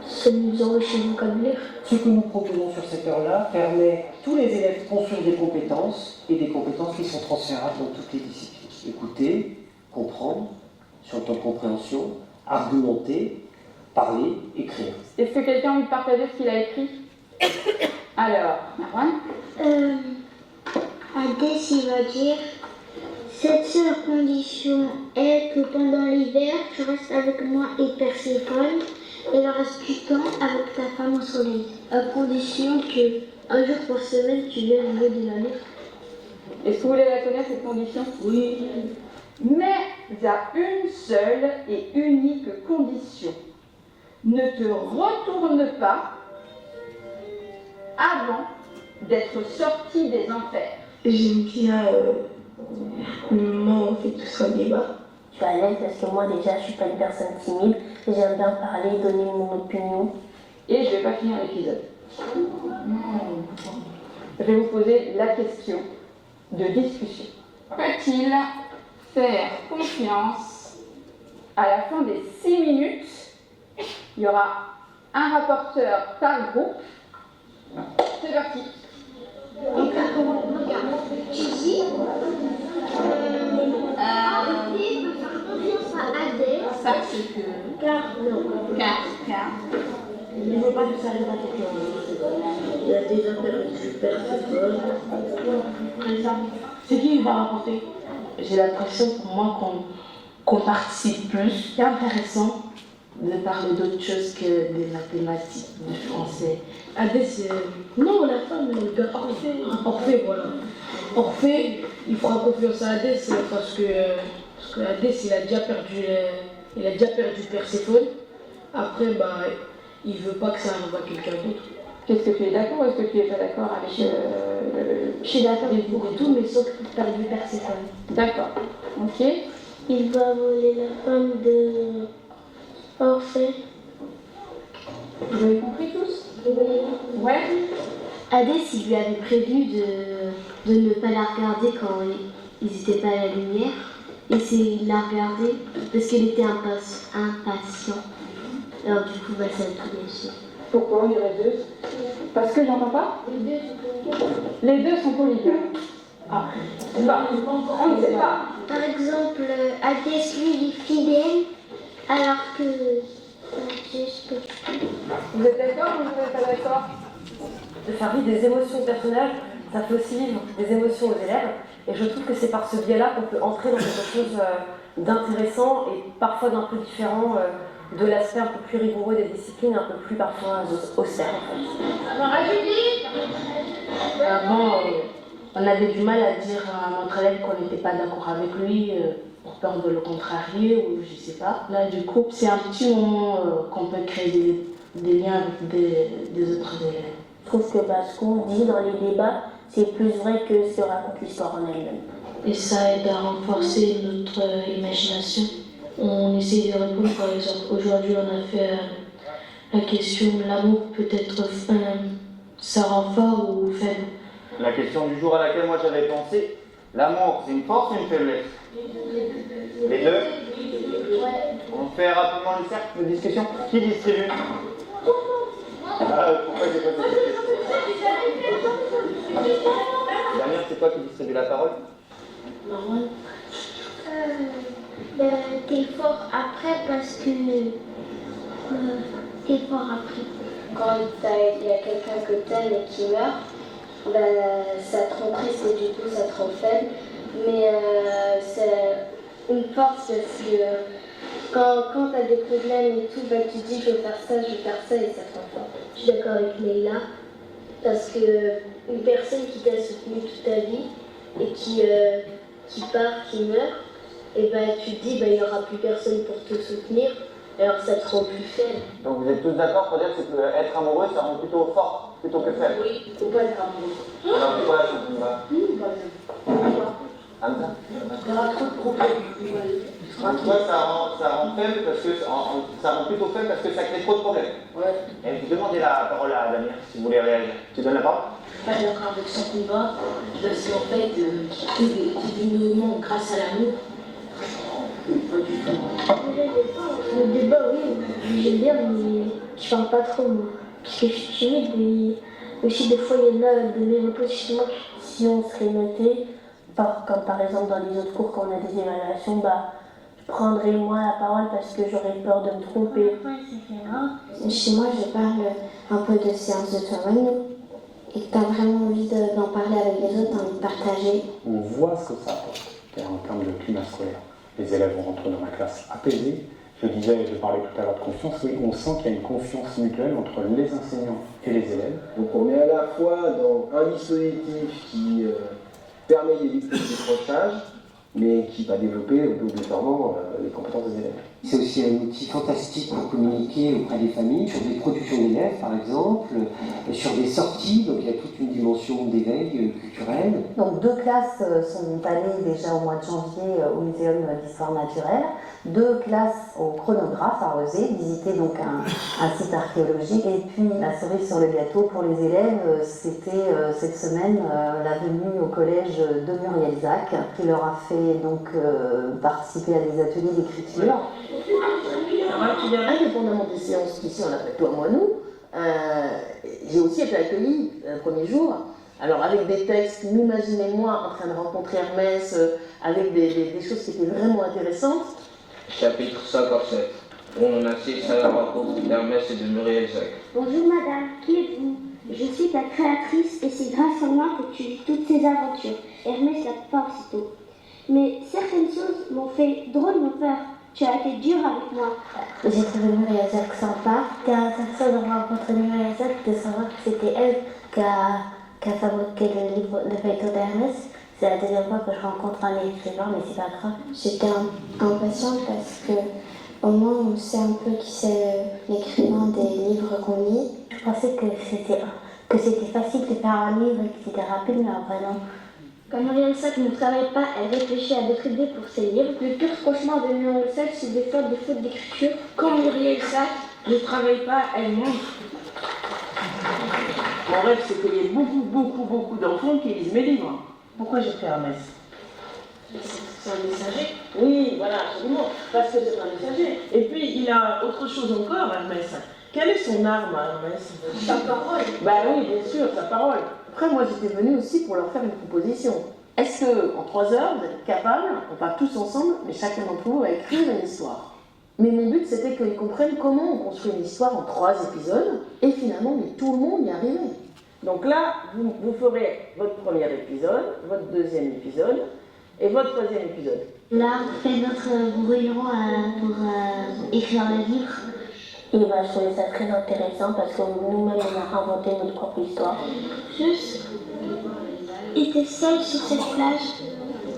[SPEAKER 6] Ça nous enrichit le vocabulaire.
[SPEAKER 7] Ce que nous proposons sur cette heure-là permet à tous les élèves de construire des compétences, et des compétences qui sont transférables dans toutes les disciplines. Écouter, comprendre, sur le temps de compréhension, argumenter, parler, écrire.
[SPEAKER 4] Est-ce que quelqu'un a envie de partager ce qu'il a écrit? Alors, Marwan?
[SPEAKER 12] Hadès, il va dire: cette seule condition est que pendant l'hiver, tu restes avec moi et Perséphone, et le reste du temps avec ta femme au soleil.
[SPEAKER 6] À condition que un jour par semaine, tu viennes jouer de la lutte.
[SPEAKER 4] Est-ce que vous voulez la connaître, cette condition?
[SPEAKER 6] Oui.
[SPEAKER 4] Mais il y a une seule et unique condition. Ne te retourne pas avant d'être sorti des enfers.
[SPEAKER 6] J'aime bien le moment où on fait tout ça débat.
[SPEAKER 10] Je suis à l'aise parce que moi déjà je suis pas une personne timide. J'aime bien parler, donner mon opinion.
[SPEAKER 4] Et je vais pas finir l'épisode. Je vais vous poser la question de discussion. Peut-il faire confiance à la fin des 6 minutes? Il y aura un rapporteur par groupe. C'est parti.
[SPEAKER 12] Tu dis Orphée peut faire confiance à Hadès
[SPEAKER 4] Parce que.
[SPEAKER 12] car
[SPEAKER 8] Je ne veux pas que ça arrive à quelqu'un.
[SPEAKER 6] Il y a déjà perdu Perséphone.
[SPEAKER 9] C'est qui va rapporter? J'ai l'impression pour moi qu'on participe plus. C'est intéressant de parler d'autre chose que des mathématiques, du français.
[SPEAKER 11] Hadès, c'est.
[SPEAKER 6] Non, la femme, le gars Orphée.
[SPEAKER 11] Orphée, voilà. Orphée, il fera confiance à Hadès parce que Hadès, il a déjà perdu Perséphone. Après, il veut pas que ça arrive à quelqu'un d'autre.
[SPEAKER 4] Est-ce que tu es d'accord ou est-ce que tu n'es pas d'accord avec
[SPEAKER 6] Je suis d'accord pour tout, mais sauf que perdu Perséphone.
[SPEAKER 4] D'accord. Ok.
[SPEAKER 6] Il va voler la femme de Orphée.
[SPEAKER 4] Vous avez compris tous?
[SPEAKER 6] Oui.
[SPEAKER 4] Ouais.
[SPEAKER 10] Hadès, il lui avait prévu de ne pas la regarder quand ils n'étaient pas à la lumière. Et il l'a regardée parce qu'il était impatient. Alors du coup, ça a tout gâché.
[SPEAKER 4] Pourquoi on dirait deux? Parce que j'entends pas? Les deux sont polygames. Ah, on ne sait pas.
[SPEAKER 12] par exemple Hadès lui il est fidèle alors que
[SPEAKER 4] Vous êtes d'accord ou vous n'êtes pas d'accord?
[SPEAKER 13] De faire vivre des émotions aux personnages, ça fait aussi vivre des émotions aux élèves. Et je trouve que c'est par ce biais-là qu'on peut entrer dans quelque chose d'intéressant et parfois d'un peu différent de l'aspect un peu plus rigoureux des disciplines, un peu plus parfois austères en fait.
[SPEAKER 6] Avant, on avait du mal à dire à notre élève qu'on n'était pas d'accord avec lui pour peur de le contrarier ou je sais pas. Là, du coup, c'est un petit moment qu'on peut créer des liens avec des autres élèves.
[SPEAKER 5] Je trouve que ce qu'on dit dans les débats, c'est plus vrai que ce que raconte l'histoire en elle-même.
[SPEAKER 6] Et ça aide à renforcer notre imagination. On essaie de répondre, par exemple, aujourd'hui on a fait la question l'amour peut-être ça rend fort ou faible.
[SPEAKER 14] La question du jour à laquelle moi j'avais pensé, l'amour c'est une force ou une faiblesse? Les deux? On fait rapidement le cercle de discussion. Qui distribue? Pourquoi j'ai pas cette question? Damien, c'est toi qui distribue la parole?
[SPEAKER 12] T'es fort après parce que t'es fort après.
[SPEAKER 10] Quand il y a quelqu'un que t'aimes et qui meurt, ça te rend triste et du coup ça te rend faible. Mais c'est une force parce que quand t'as des problèmes et tout, tu dis je vais faire ça et ça te rend fort. Je suis d'accord avec Leïla parce que une personne qui t'a soutenu toute ta vie et qui part, qui meurt, et tu te dis il n'y aura plus personne pour te soutenir, alors ça te rend plus faible.
[SPEAKER 14] Donc vous êtes tous d'accord pour dire que être amoureux ça rend plutôt fort plutôt que faible?
[SPEAKER 11] Oui, il ne faut pas être amoureux.
[SPEAKER 14] Alors c'est quoi la chose? Hamza?
[SPEAKER 11] Il y aura trop de problèmes.
[SPEAKER 14] Toi, ça rend faible parce que ça rend plutôt faible parce que ça crée trop de problèmes.
[SPEAKER 11] Ouais.
[SPEAKER 14] Et vous demandez la parole à Damien si vous voulez réagir. Tu donnes la parole?
[SPEAKER 11] Pas d'accord avec son combat, parce qu'en fait, qui vit le monde grâce à l'amour. Pas du tout.
[SPEAKER 12] Le débat, oui, j'aime bien, mais je parle pas trop, moi. Parce que je suis timide, mais aussi des fois, il y en a de mes repositionnements.
[SPEAKER 5] Si on serait noté, comme par exemple dans les autres cours quand on a des évaluations, je prendrais moins la parole parce que j'aurais peur de me tromper.
[SPEAKER 10] Chez moi, je parle un peu de séance de travail et que tu as vraiment envie d'en parler avec les autres, envie de partager.
[SPEAKER 15] On voit ce que ça apporte en termes de climat scolaire. Les élèves vont rentrer dans la classe apaisée. Je parlais tout à l'heure de confiance, oui, on sent qu'il y a une confiance mutuelle entre les enseignants et les élèves.
[SPEAKER 16] Donc on est à la fois dans un dispositif qui permet d'éviter le décrochage, mais qui va développer obligatoirement les compétences des élèves.
[SPEAKER 17] C'est aussi un outil fantastique pour communiquer auprès des familles, sur des productions d'élèves par exemple, sur des sorties, donc il y a toute une dimension d'éveil culturel.
[SPEAKER 18] Donc 2 classes sont allées déjà au mois de janvier au Muséum d'Histoire Naturelle, 2 classes au Chronographe à Rezé, visiter donc un site archéologique, et puis la cerise sur le gâteau pour les élèves, c'était cette semaine la venue au collège de Muriel Zac, qui leur a fait donc participer à des ateliers d'écriture.
[SPEAKER 8] Indépendamment des séances qu'ici on appelle toi, moi, nous, j'ai aussi été accueillie le premier jour, alors avec des textes, m'imaginez moi en train de rencontrer Hermès, avec des choses qui étaient vraiment intéressantes.
[SPEAKER 19] Chapitre 57. On assiste à la rencontre d'Hermès et de Muriel Zac.
[SPEAKER 12] Bonjour madame, qui êtes-vous? Je suis ta créatrice et c'est grâce à moi que tu vis toutes ces aventures. Hermès l'a pas aussitôt. Mais certaines choses m'ont fait drôlement peur. Tu as été dur avec moi.
[SPEAKER 10] J'ai trouvé Muriel Zac sympa. C'était intéressant de rencontrer Muriel Zac, de savoir que c'était elle qui a fabriqué le livre de feuilleton d'Hermès. C'est la deuxième fois que je rencontre un écrivain, mais c'est pas grave. J'étais impatiente parce que au moins on sait un peu qui c'est l'écrivain des livres qu'on lit. Je pensais que c'était facile de faire un livre et que c'était rapide, mais en vrai non.
[SPEAKER 12] Quand Muriel Zac ne travaille pas, elle réfléchit à d'autres idées pour ses livres. Le pire cauchemar de Muriel Zac, c'est des fois des fautes d'écriture.
[SPEAKER 11] Quand Muriel Zac ne travaille pas, elle ment.
[SPEAKER 8] Mon rêve, c'est qu'il y ait beaucoup d'enfants qui lisent mes livres. Pourquoi j'ai pris Hermès?
[SPEAKER 11] C'est un messager.
[SPEAKER 8] Oui, voilà, absolument, parce que c'est un messager. Et puis, il a autre chose encore, Hermès. Quelle est son arme, Hermès?
[SPEAKER 11] Sa parole.
[SPEAKER 8] Bah oui, bien sûr, sa parole. Après, moi, j'étais venue aussi pour leur faire une proposition. Est-ce qu'en 3 heures, vous êtes capables, on part tous ensemble, mais chacun d'entre vous va écrire une histoire? Mais mon but, c'était qu'ils comprennent comment on construit une histoire en 3 épisodes, et finalement, mais tout le monde y arrivait. Donc là, vous ferez votre premier épisode, votre deuxième épisode, Et votre troisième épisode?
[SPEAKER 10] Là, on fait notre brouillon pour écrire le livre.
[SPEAKER 12] Et bah, je trouvais ça très intéressant parce que nous-mêmes, on a inventé notre propre histoire.
[SPEAKER 6] Juste était seule sur cette plage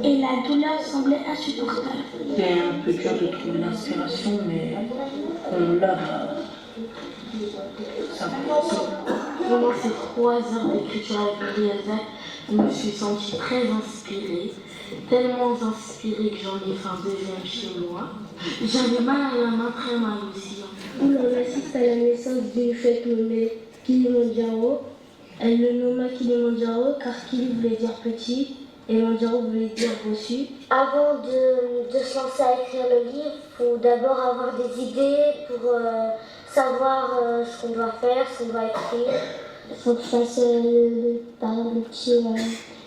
[SPEAKER 6] et la douleur semblait insupportable.
[SPEAKER 11] C'est un peu dur de trouver l'inspiration, mais on l'a. Ça
[SPEAKER 6] Pendant ces 3 heures d'écriture avec Elsa, je me suis sentie très inspirée. Tellement inspirée que j'en ai fait un deuxième chez moi. J'avais mal à la main, très mal aussi.
[SPEAKER 12] Où l'on assiste à la naissance d'une fête nommée Kilimandjaro. Elle le nomma Kilimandjaro car Kili voulait dire petit et Mandjaro voulait dire reçu. Avant de se lancer à écrire le livre, il faut d'abord avoir des idées pour savoir ce qu'on doit faire, ce qu'on doit écrire. Il faut que je fasse par exemple le petit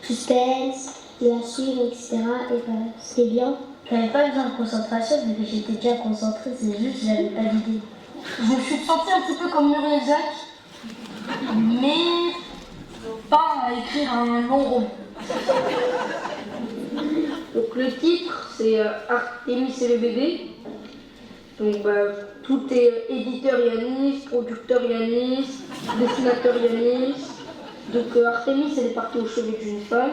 [SPEAKER 12] suspense, et à suivre, etc. Et c'était bien. J'avais pas besoin de concentration vu que j'étais déjà concentrée, c'est juste que j'avais pas d'idée.
[SPEAKER 6] Je me suis sentie un petit peu comme Muriel Jacques, mais pas à écrire un long roman.
[SPEAKER 11] Donc le titre, c'est Artémis et le bébé. Donc tout est éditeur Yanis, producteur Yanis, dessinateur Yanis. Donc Artémis, elle est partie au chevet d'une femme,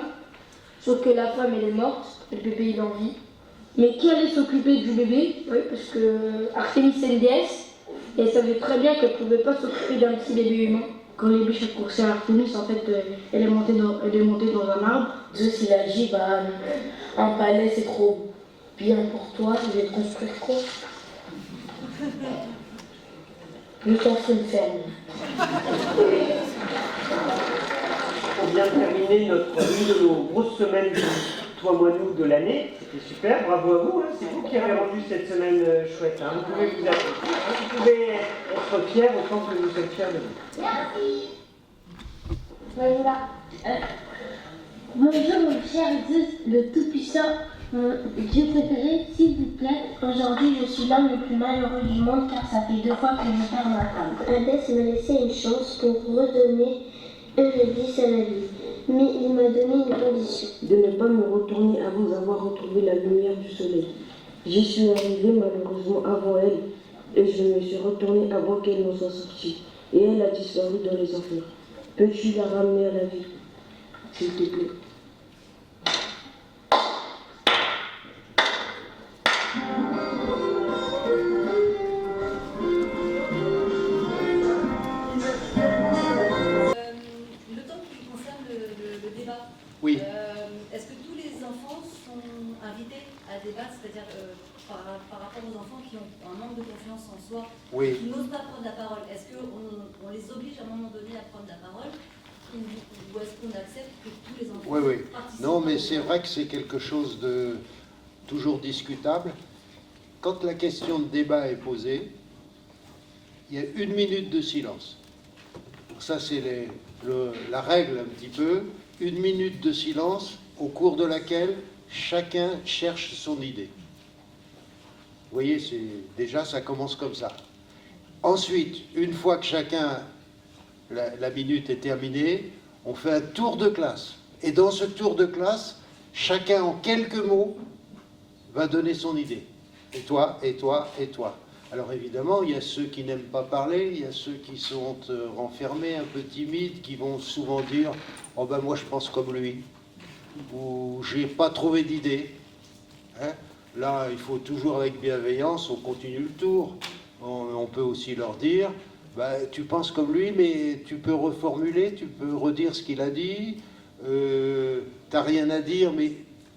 [SPEAKER 11] sauf que la femme, elle est morte, et le bébé, il est en vie. Mais qui allait s'occuper du bébé? Oui, parce que Artémis, c'est une déesse, et elle savait très bien qu'elle ne pouvait pas s'occuper d'un petit bébé humain. Quand les biches ont coursé à Artémis, en fait, elle est montée dans un arbre.
[SPEAKER 6] Zeus, il a dit, un palais, c'est trop bien pour toi, je vais te construire quoi? Je t'en fais une ferme.
[SPEAKER 7] On vient de terminer une de nos grosses semaines du Toi, moi, nous de l'année. C'était super, bravo à vous. Hein. C'est vous qui avez rendu cette semaine chouette. Hein. Vous pouvez vous applaudir. Vous pouvez être fiers autant que vous êtes fiers de vous.
[SPEAKER 12] Merci. Voilà. Bonjour mon cher Zeus, le Tout-Puissant, mon Dieu préféré, s'il vous plaît. Aujourd'hui, je suis l'homme le plus malheureux du monde car ça fait 2 fois que je perds ma femme. Hadès m'a laissé une chance pour redonner Eurydice à la vie. Mais il m'a donné une condition.
[SPEAKER 20] De ne pas me retourner avant avoir retrouvé la lumière du soleil. J'y suis arrivé malheureusement avant elle et je me suis retourné avant qu'elle ne soit sortie. Et elle a disparu dans les enfers. Peux-tu la ramener à la vie, s'il te plaît?
[SPEAKER 1] Oui.
[SPEAKER 2] Est-ce que tous les enfants sont invités à débattre, c'est-à-dire par rapport aux enfants qui ont un manque de confiance en soi,
[SPEAKER 1] oui,
[SPEAKER 2] qui n'osent pas prendre la parole? Est-ce qu'on les oblige à un moment donné à prendre la parole ou est-ce qu'on accepte que tous les enfants participent?
[SPEAKER 1] Non, mais c'est vrai que c'est quelque chose de toujours discutable. Quand la question de débat est posée, il y a 1 minute de silence. Ça, c'est la règle un petit peu. 1 minute de silence au cours de laquelle chacun cherche son idée. Vous voyez, déjà ça commence comme ça. Ensuite, une fois que chacun, la minute est terminée, on fait un tour de classe. Et dans ce tour de classe, chacun en quelques mots va donner son idée. Et toi, et toi, et toi. Alors évidemment, il y a ceux qui n'aiment pas parler, il y a ceux qui sont renfermés, un peu timides, qui vont souvent dire « Oh ben moi je pense comme lui » ou « J'ai pas trouvé d'idée ». Là, il faut toujours avec bienveillance, on continue le tour. On peut aussi leur dire bah, « Tu penses comme lui, mais tu peux reformuler, tu peux redire ce qu'il a dit, t'as rien à dire, mais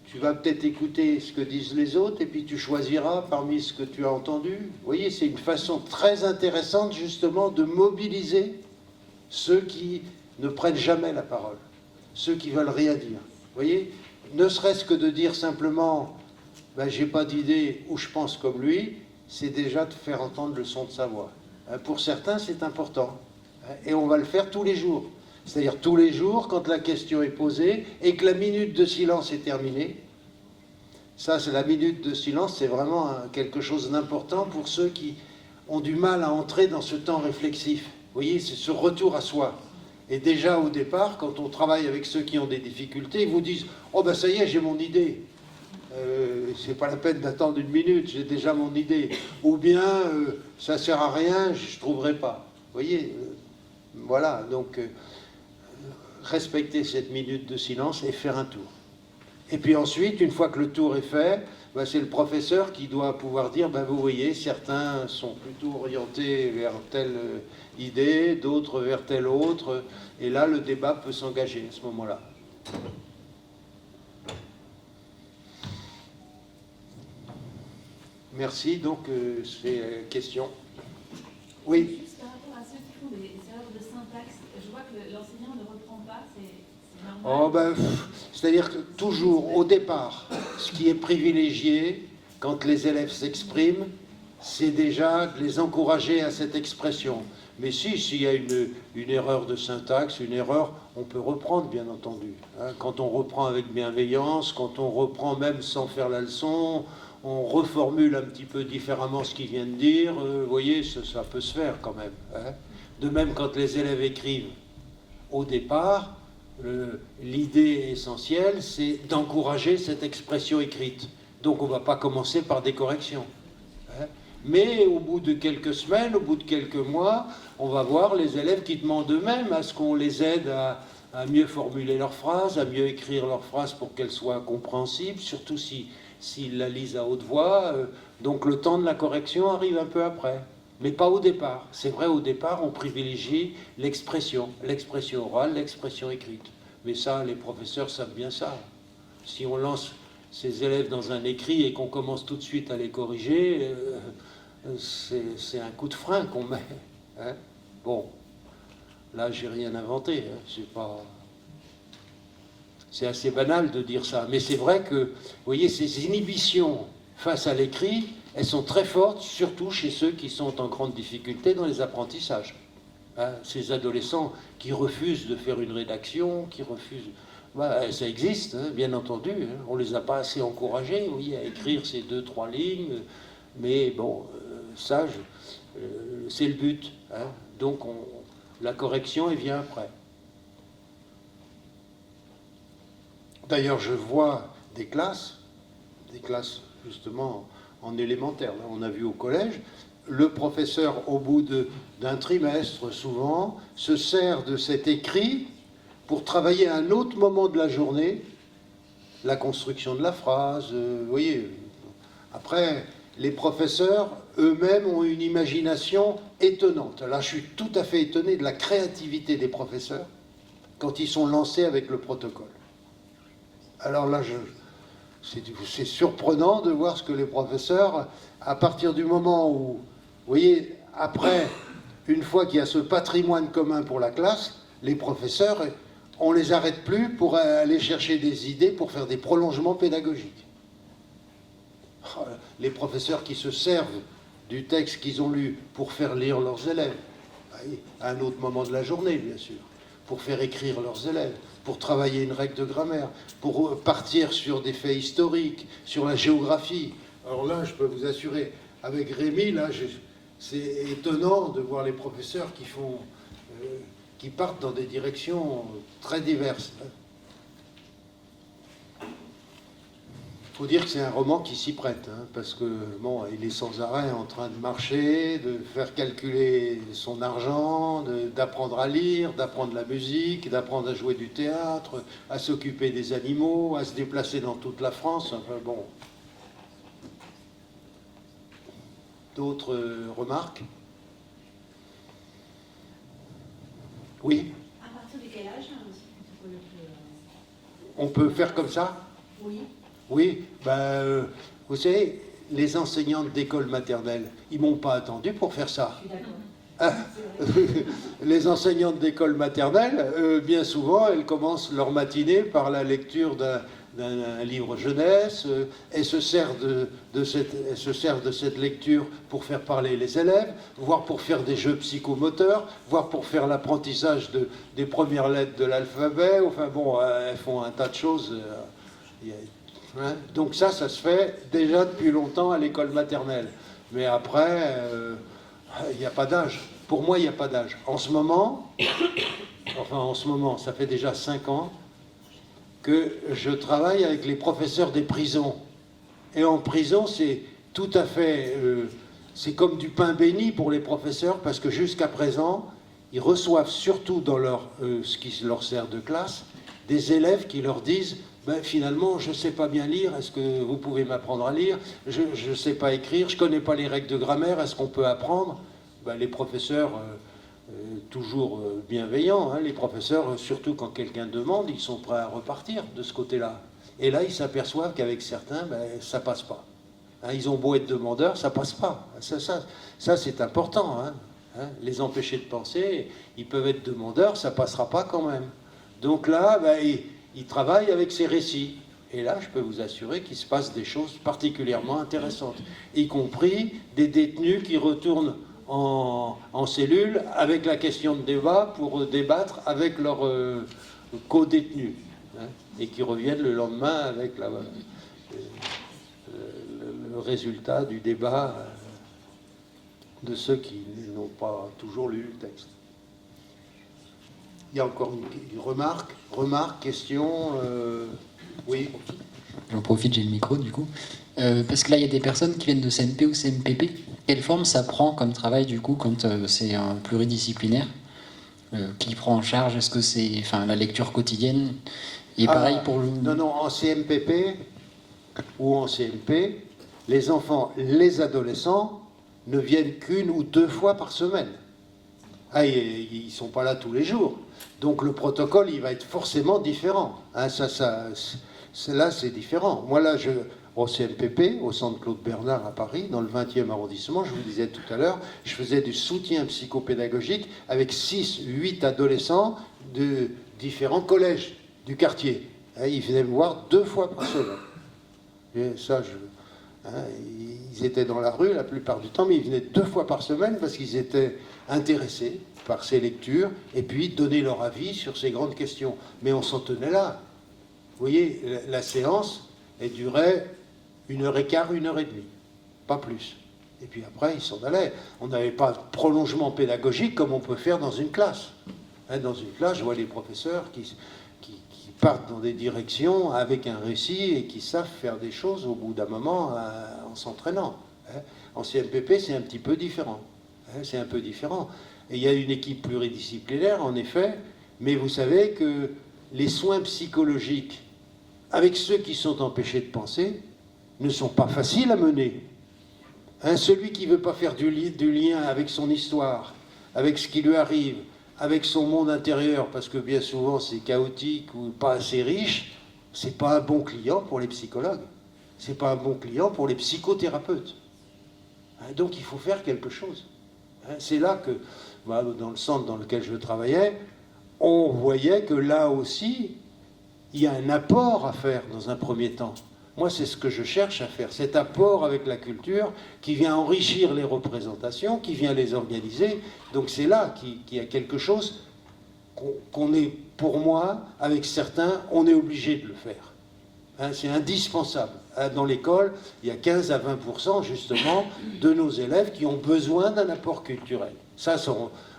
[SPEAKER 1] tu vas peut-être écouter ce que disent les autres et puis tu choisiras parmi ce que tu as entendu. » Vous voyez, c'est une façon très intéressante justement de mobiliser ceux qui ne prennent jamais la parole, ceux qui veulent rien dire. Vous voyez, ne serait-ce que de dire simplement ben, « j'ai pas d'idée » ou « je pense comme lui », c'est déjà de faire entendre le son de sa voix. Pour certains, c'est important. Et on va le faire tous les jours. C'est-à-dire tous les jours, quand la question est posée et que la minute de silence est terminée. Ça, c'est la minute de silence, c'est vraiment quelque chose d'important pour ceux qui ont du mal à entrer dans ce temps réflexif. Vous voyez, c'est ce retour à soi. Et déjà au départ, quand on travaille avec ceux qui ont des difficultés, ils vous disent « Oh ben ça y est, j'ai mon idée ». C'est pas la peine d'attendre une minute, j'ai déjà mon idée. Ou bien, ça sert à rien, je trouverai pas. Vous voyez, voilà, donc respecter cette minute de silence et faire un tour. Et puis ensuite, une fois que le tour est fait, ben, c'est le professeur qui doit pouvoir dire, ben, vous voyez, certains sont plutôt orientés vers telle idée, d'autres vers telle autre, et là, le débat peut s'engager à ce moment-là. Merci, donc c'est question. Oui.
[SPEAKER 2] Juste par rapport à ceux qui font des erreurs de syntaxe, je vois que l'enseignant ne reprend pas, c'est normal.
[SPEAKER 1] Oh ben, c'est-à-dire que toujours, au départ, ce qui est privilégié, quand les élèves s'expriment, c'est déjà de les encourager à cette expression. Mais s'il y a une erreur de syntaxe, une erreur, on peut reprendre, bien entendu. Hein, quand on reprend avec bienveillance, quand on reprend même sans faire la leçon, on reformule un petit peu différemment ce qu'il vient de dire, vous voyez, ça peut se faire quand même. Hein. De même, quand les élèves écrivent au départ, l'idée essentielle, c'est d'encourager cette expression écrite. Donc on ne va pas commencer par des corrections. Hein. Mais au bout de quelques semaines, au bout de quelques mois, on va voir les élèves qui demandent eux-mêmes à ce qu'on les aide à mieux formuler leurs phrases, à mieux écrire leurs phrases pour qu'elles soient compréhensibles, surtout s'ils la lisent à haute voix. Donc le temps de la correction arrive un peu après. Mais pas au départ. C'est vrai, au départ, on privilégie l'expression orale, l'expression écrite. Mais ça, les professeurs savent bien ça. Si on lance ces élèves dans un écrit et qu'on commence tout de suite à les corriger, c'est un coup de frein qu'on met. Hein. Bon, là, j'ai rien inventé. Hein. C'est assez banal de dire ça. Mais c'est vrai que, vous voyez, ces inhibitions face à l'écrit, elles sont très fortes, surtout chez ceux qui sont en grande difficulté dans les apprentissages. Hein, ces adolescents qui refusent de faire une rédaction, qui refusent... Bah, ça existe, hein, bien entendu. Hein, on ne les a pas assez encouragés, oui, à écrire ces 2-3 lignes. Mais bon, ça, c'est le but. Hein, donc, la correction, elle vient après. D'ailleurs, je vois des classes justement en élémentaire. Là, on a vu au collège, le professeur, au bout d'un trimestre, souvent, se sert de cet écrit pour travailler à un autre moment de la journée, la construction de la phrase, vous voyez. Après, les professeurs, eux-mêmes, ont une imagination étonnante. Là, je suis tout à fait étonné de la créativité des professeurs quand ils sont lancés avec le protocole. Alors là, c'est surprenant de voir ce que les professeurs, à partir du moment où, vous voyez, après, une fois qu'il y a ce patrimoine commun pour la classe, les professeurs, on ne les arrête plus pour aller chercher des idées pour faire des prolongements pédagogiques. Les professeurs qui se servent du texte qu'ils ont lu pour faire lire leurs élèves, à un autre moment de la journée, bien sûr, pour faire écrire leurs élèves, pour travailler une règle de grammaire, pour partir sur des faits historiques, sur la géographie. Alors là, je peux vous assurer, avec Rémi, là, c'est étonnant de voir les professeurs qui partent dans des directions très diverses. Il faut dire que c'est un roman qui s'y prête, hein, parce que bon, il est sans arrêt en train de marcher, de faire calculer son argent, d'apprendre à lire, d'apprendre la musique, d'apprendre à jouer du théâtre, à s'occuper des animaux, à se déplacer dans toute la France. Enfin bon. D'autres remarques? Oui.
[SPEAKER 2] À partir de quel âge
[SPEAKER 1] On peut faire comme ça?
[SPEAKER 2] Oui.
[SPEAKER 1] Oui, ben, vous savez, les enseignantes d'école maternelle, ils m'ont pas attendu pour faire ça. Les enseignantes d'école maternelle, bien souvent, elles commencent leur matinée par la lecture d'un livre jeunesse, elles se servent de cette lecture pour faire parler les élèves, voire pour faire des jeux psychomoteurs, voire pour faire l'apprentissage des premières lettres de l'alphabet. Enfin bon, elles font un tas de choses. Hein? Donc ça se fait déjà depuis longtemps à l'école maternelle. Mais après, il n'y a pas d'âge. Pour moi, il n'y a pas d'âge. En ce moment, ça fait déjà 5 ans que je travaille avec les professeurs des prisons. Et en prison, c'est tout à fait... c'est comme du pain béni pour les professeurs, parce que jusqu'à présent, ils reçoivent surtout dans ce qui leur sert de classe, des élèves qui leur disent ben, finalement, je ne sais pas bien lire, est-ce que vous pouvez m'apprendre à lire? Je ne sais pas écrire, je ne connais pas les règles de grammaire, est-ce qu'on peut apprendre? Ben, les professeurs, toujours bienveillants, hein, les professeurs, surtout quand quelqu'un demande, ils sont prêts à repartir de ce côté-là. Et là, ils s'aperçoivent qu'avec certains, ben, ça ne passe pas. Hein, ils ont beau être demandeurs, ça ne passe pas. Ça c'est important. Hein. Les empêcher de penser, ils peuvent être demandeurs, ça ne passera pas quand même. Donc là, ben, ils travaillent avec ces récits. Et là, je peux vous assurer qu'il se passe des choses particulièrement intéressantes, y compris des détenus qui retournent en cellule avec la question de débat pour débattre avec leurs co-détenus, hein, et qui reviennent le lendemain avec le résultat du débat de ceux qui n'ont pas toujours lu le texte. Il y a encore une remarque, question, oui.
[SPEAKER 21] J'en profite, j'ai le micro du coup. Parce que là, il y a des personnes qui viennent de CNP ou CMPP. Quelle forme ça prend comme travail du coup quand c'est un pluridisciplinaire qui prend en charge? Est-ce que c'est la lecture quotidienne? Et pareil pour le...
[SPEAKER 1] Non, en CMPP ou en CMP, les enfants, les adolescents ne viennent qu'une ou deux fois par semaine. Ils ne sont pas là tous les jours. Donc le protocole, il va être forcément différent. Hein, là, c'est différent. Moi, là, au CMPP, au centre Claude Bernard à Paris, dans le 20e arrondissement, je vous disais tout à l'heure, je faisais du soutien psychopédagogique avec 6-8 adolescents de différents collèges du quartier. Ils venaient me voir 2 fois par semaine. Et ça, ils étaient dans la rue la plupart du temps, mais ils venaient 2 fois par semaine parce qu'ils étaient intéressés par ces lectures et puis donner leur avis sur ces grandes questions. Mais on s'en tenait là. Vous voyez, la séance, elle durait 1h15, 1h30, pas plus. Et puis après, ils s'en allaient. On n'avait pas de prolongement pédagogique comme on peut faire dans une classe. Hein, dans une classe, je vois les professeurs qui partent dans des directions avec un récit et qui savent faire des choses au bout d'un moment en s'entraînant. Hein. En CMPP, c'est un petit peu différent. Hein, c'est un peu différent. Et il y a une équipe pluridisciplinaire, en effet, mais vous savez que les soins psychologiques avec ceux qui sont empêchés de penser ne sont pas faciles à mener. Hein, celui qui ne veut pas faire du lien avec son histoire, avec ce qui lui arrive, avec son monde intérieur, parce que bien souvent c'est chaotique ou pas assez riche, c'est pas un bon client pour les psychologues, c'est pas un bon client pour les psychothérapeutes. Hein, donc il faut faire quelque chose. Hein, c'est là que, dans le centre dans lequel je travaillais, on voyait que là aussi, il y a un apport à faire dans un premier temps. Moi, c'est ce que je cherche à faire, cet apport avec la culture qui vient enrichir les représentations, qui vient les organiser. Donc c'est là qu'il y a quelque chose qu'on est, pour moi, avec certains, on est obligé de le faire. Hein, c'est indispensable. Hein, dans l'école, il y a 15 à 20% justement de nos élèves qui ont besoin d'un apport culturel. Ça,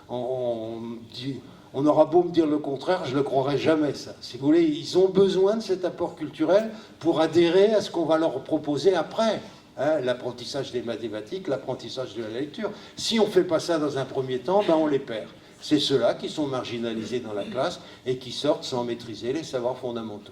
[SPEAKER 1] on aura beau me dire le contraire, je ne le croirai jamais, ça. Si vous voulez, ils ont besoin de cet apport culturel pour adhérer à ce qu'on va leur proposer après. Hein, l'apprentissage des mathématiques, l'apprentissage de la lecture. Si on ne fait pas ça dans un premier temps, on les perd. C'est ceux-là qui sont marginalisés dans la classe et qui sortent sans maîtriser les savoirs fondamentaux.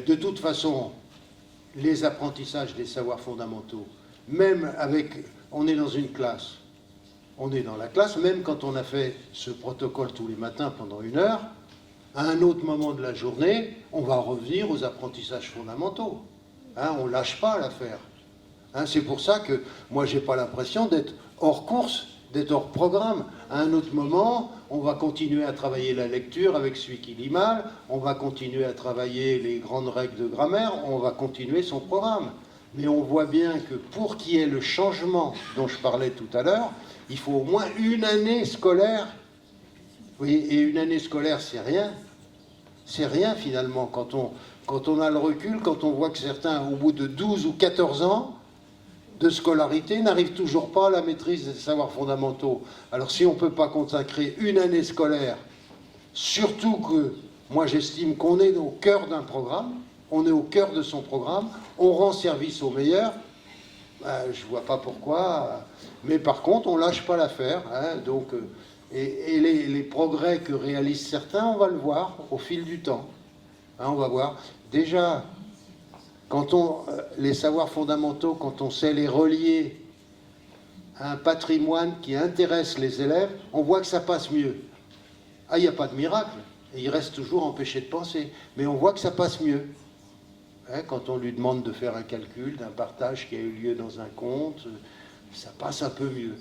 [SPEAKER 1] De toute façon, les apprentissages des savoirs fondamentaux, même on est dans une classe, on est dans la classe, même quand on a fait ce protocole tous les matins pendant 1 heure, à un autre moment de la journée, on va revenir aux apprentissages fondamentaux. Hein, on ne lâche pas l'affaire. Hein, c'est pour ça que moi, je n'ai pas l'impression d'être hors course, d'être hors programme. À un autre moment, on va continuer à travailler la lecture avec celui qui lit mal, on va continuer à travailler les grandes règles de grammaire, on va continuer son programme. Mais on voit bien que pour qu'il y ait le changement dont je parlais tout à l'heure, il faut au moins 1 année scolaire. Oui, et 1 année scolaire, c'est rien. C'est rien finalement quand on a le recul, quand on voit que certains, au bout de 12 ou 14 ans, de scolarité n'arrivent toujours pas à la maîtrise des savoirs fondamentaux. Alors si on ne peut pas consacrer une année scolaire, surtout que moi j'estime qu'on est au cœur d'un programme, on est au cœur de son programme, on rend service aux meilleurs, je ne vois pas pourquoi, mais par contre on ne lâche pas l'affaire, hein, donc, et les progrès que réalisent certains, on va le voir au fil du temps. Hein, on va voir. Déjà, quand les savoirs fondamentaux, quand on sait les relier à un patrimoine qui intéresse les élèves, on voit que ça passe mieux. Ah, il n'y a pas de miracle, et il reste toujours empêché de penser, mais on voit que ça passe mieux. Hein, quand on lui demande de faire un calcul d'un partage qui a eu lieu dans un compte, ça passe un peu mieux.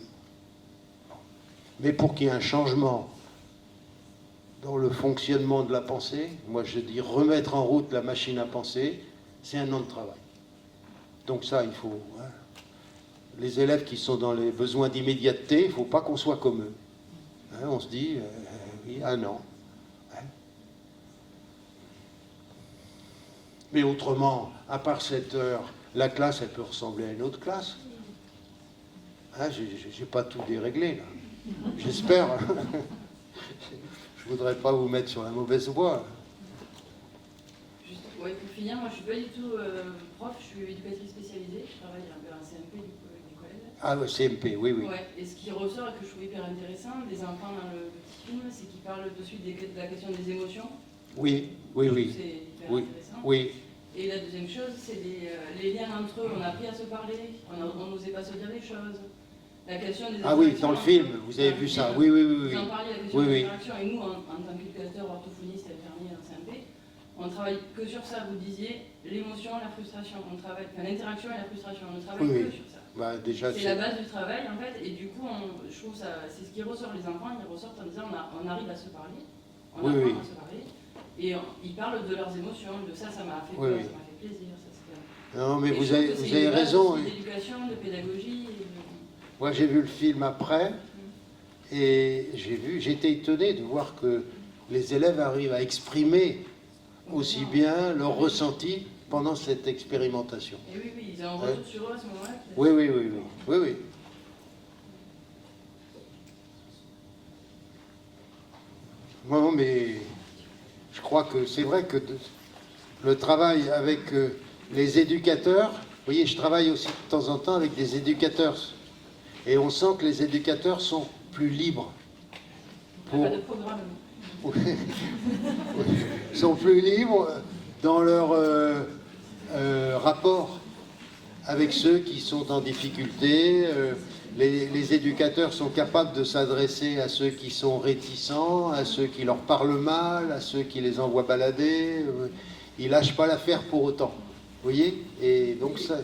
[SPEAKER 1] Mais pour qu'il y ait un changement dans le fonctionnement de la pensée, moi je dis remettre en route la machine à penser, c'est un an de travail. Donc ça, il faut... Hein, les élèves qui sont dans les besoins d'immédiateté, il ne faut pas qu'on soit comme eux. Hein, on se dit, oui, un an. Hein. Mais autrement, à part cette heure, la classe, elle peut ressembler à une autre classe. Hein, j'ai pas tout déréglé, là. J'espère. Je voudrais pas vous mettre sur la mauvaise voie.
[SPEAKER 3] Ouais, pour finir, moi je suis pas du tout prof, je suis éducatrice spécialisée, je travaille un peu à un CMP du collège.
[SPEAKER 1] Ah ouais, CMP, oui, oui.
[SPEAKER 3] Ouais, et ce qui ressort et que je trouve hyper intéressant des enfants dans le petit film, c'est qu'ils parlent de suite de la question des émotions.
[SPEAKER 1] Oui, oui, oui.
[SPEAKER 3] C'est hyper intéressant.
[SPEAKER 1] Oui.
[SPEAKER 3] Et la deuxième chose, c'est les liens entre eux, on a appris à se parler, on n'osait pas se dire les choses. La question des
[SPEAKER 1] ah oui, dans le film, vous avez vu ça, oui, oui, oui.
[SPEAKER 3] Vous en parlez, la question des interactions, et nous, en tant qu'éducateurs, orthophonistes, infirmiers en CMP, on travaille que sur ça. Vous disiez l'émotion, la frustration, on travaille, enfin, l'interaction et la frustration, on ne travaille que sur ça.
[SPEAKER 1] Bah, déjà,
[SPEAKER 3] c'est la base du travail en fait, et du coup, je trouve ça, c'est ce qui ressort. Les enfants, ils ressortent en disant on arrive à se parler, on apprend à se parler, et ils parlent de leurs émotions, de ça, ça m'a fait peur, ça m'a fait plaisir. Ça,
[SPEAKER 1] non, mais vous avez raison.
[SPEAKER 3] D'éducation, de pédagogie.
[SPEAKER 1] Moi, j'ai vu le film après, et j'ai été étonné de voir que les élèves arrivent à exprimer aussi bien leur ressenti pendant cette expérimentation.
[SPEAKER 3] Et oui, oui, ils ont un retour sur eux à ce moment-là.
[SPEAKER 1] Oui, oui, oui, oui, oui, oui. Non, mais je crois que c'est vrai que le travail avec les éducateurs, vous voyez, je travaille aussi de temps en temps avec des éducateurs, et on sent que les éducateurs sont plus libres.
[SPEAKER 3] Il n'y a pas de programme.
[SPEAKER 1] Sont plus libres dans leur rapport avec ceux qui sont en difficulté. Les éducateurs sont capables de s'adresser à ceux qui sont réticents, à ceux qui leur parlent mal, à ceux qui les envoient balader. Ils ne lâchent pas l'affaire pour autant. Vous voyez? Et donc ça,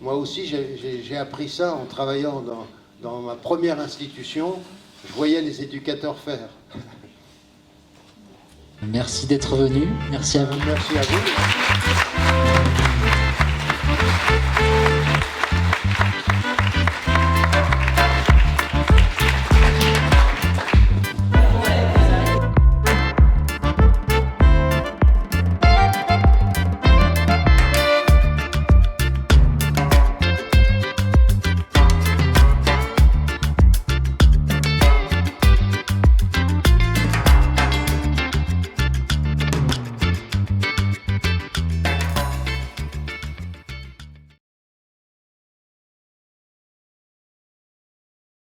[SPEAKER 1] moi aussi j'ai appris ça en travaillant dans ma première institution. Je voyais les éducateurs faire.
[SPEAKER 21] Merci d'être venu. Merci à vous.
[SPEAKER 1] Merci à vous.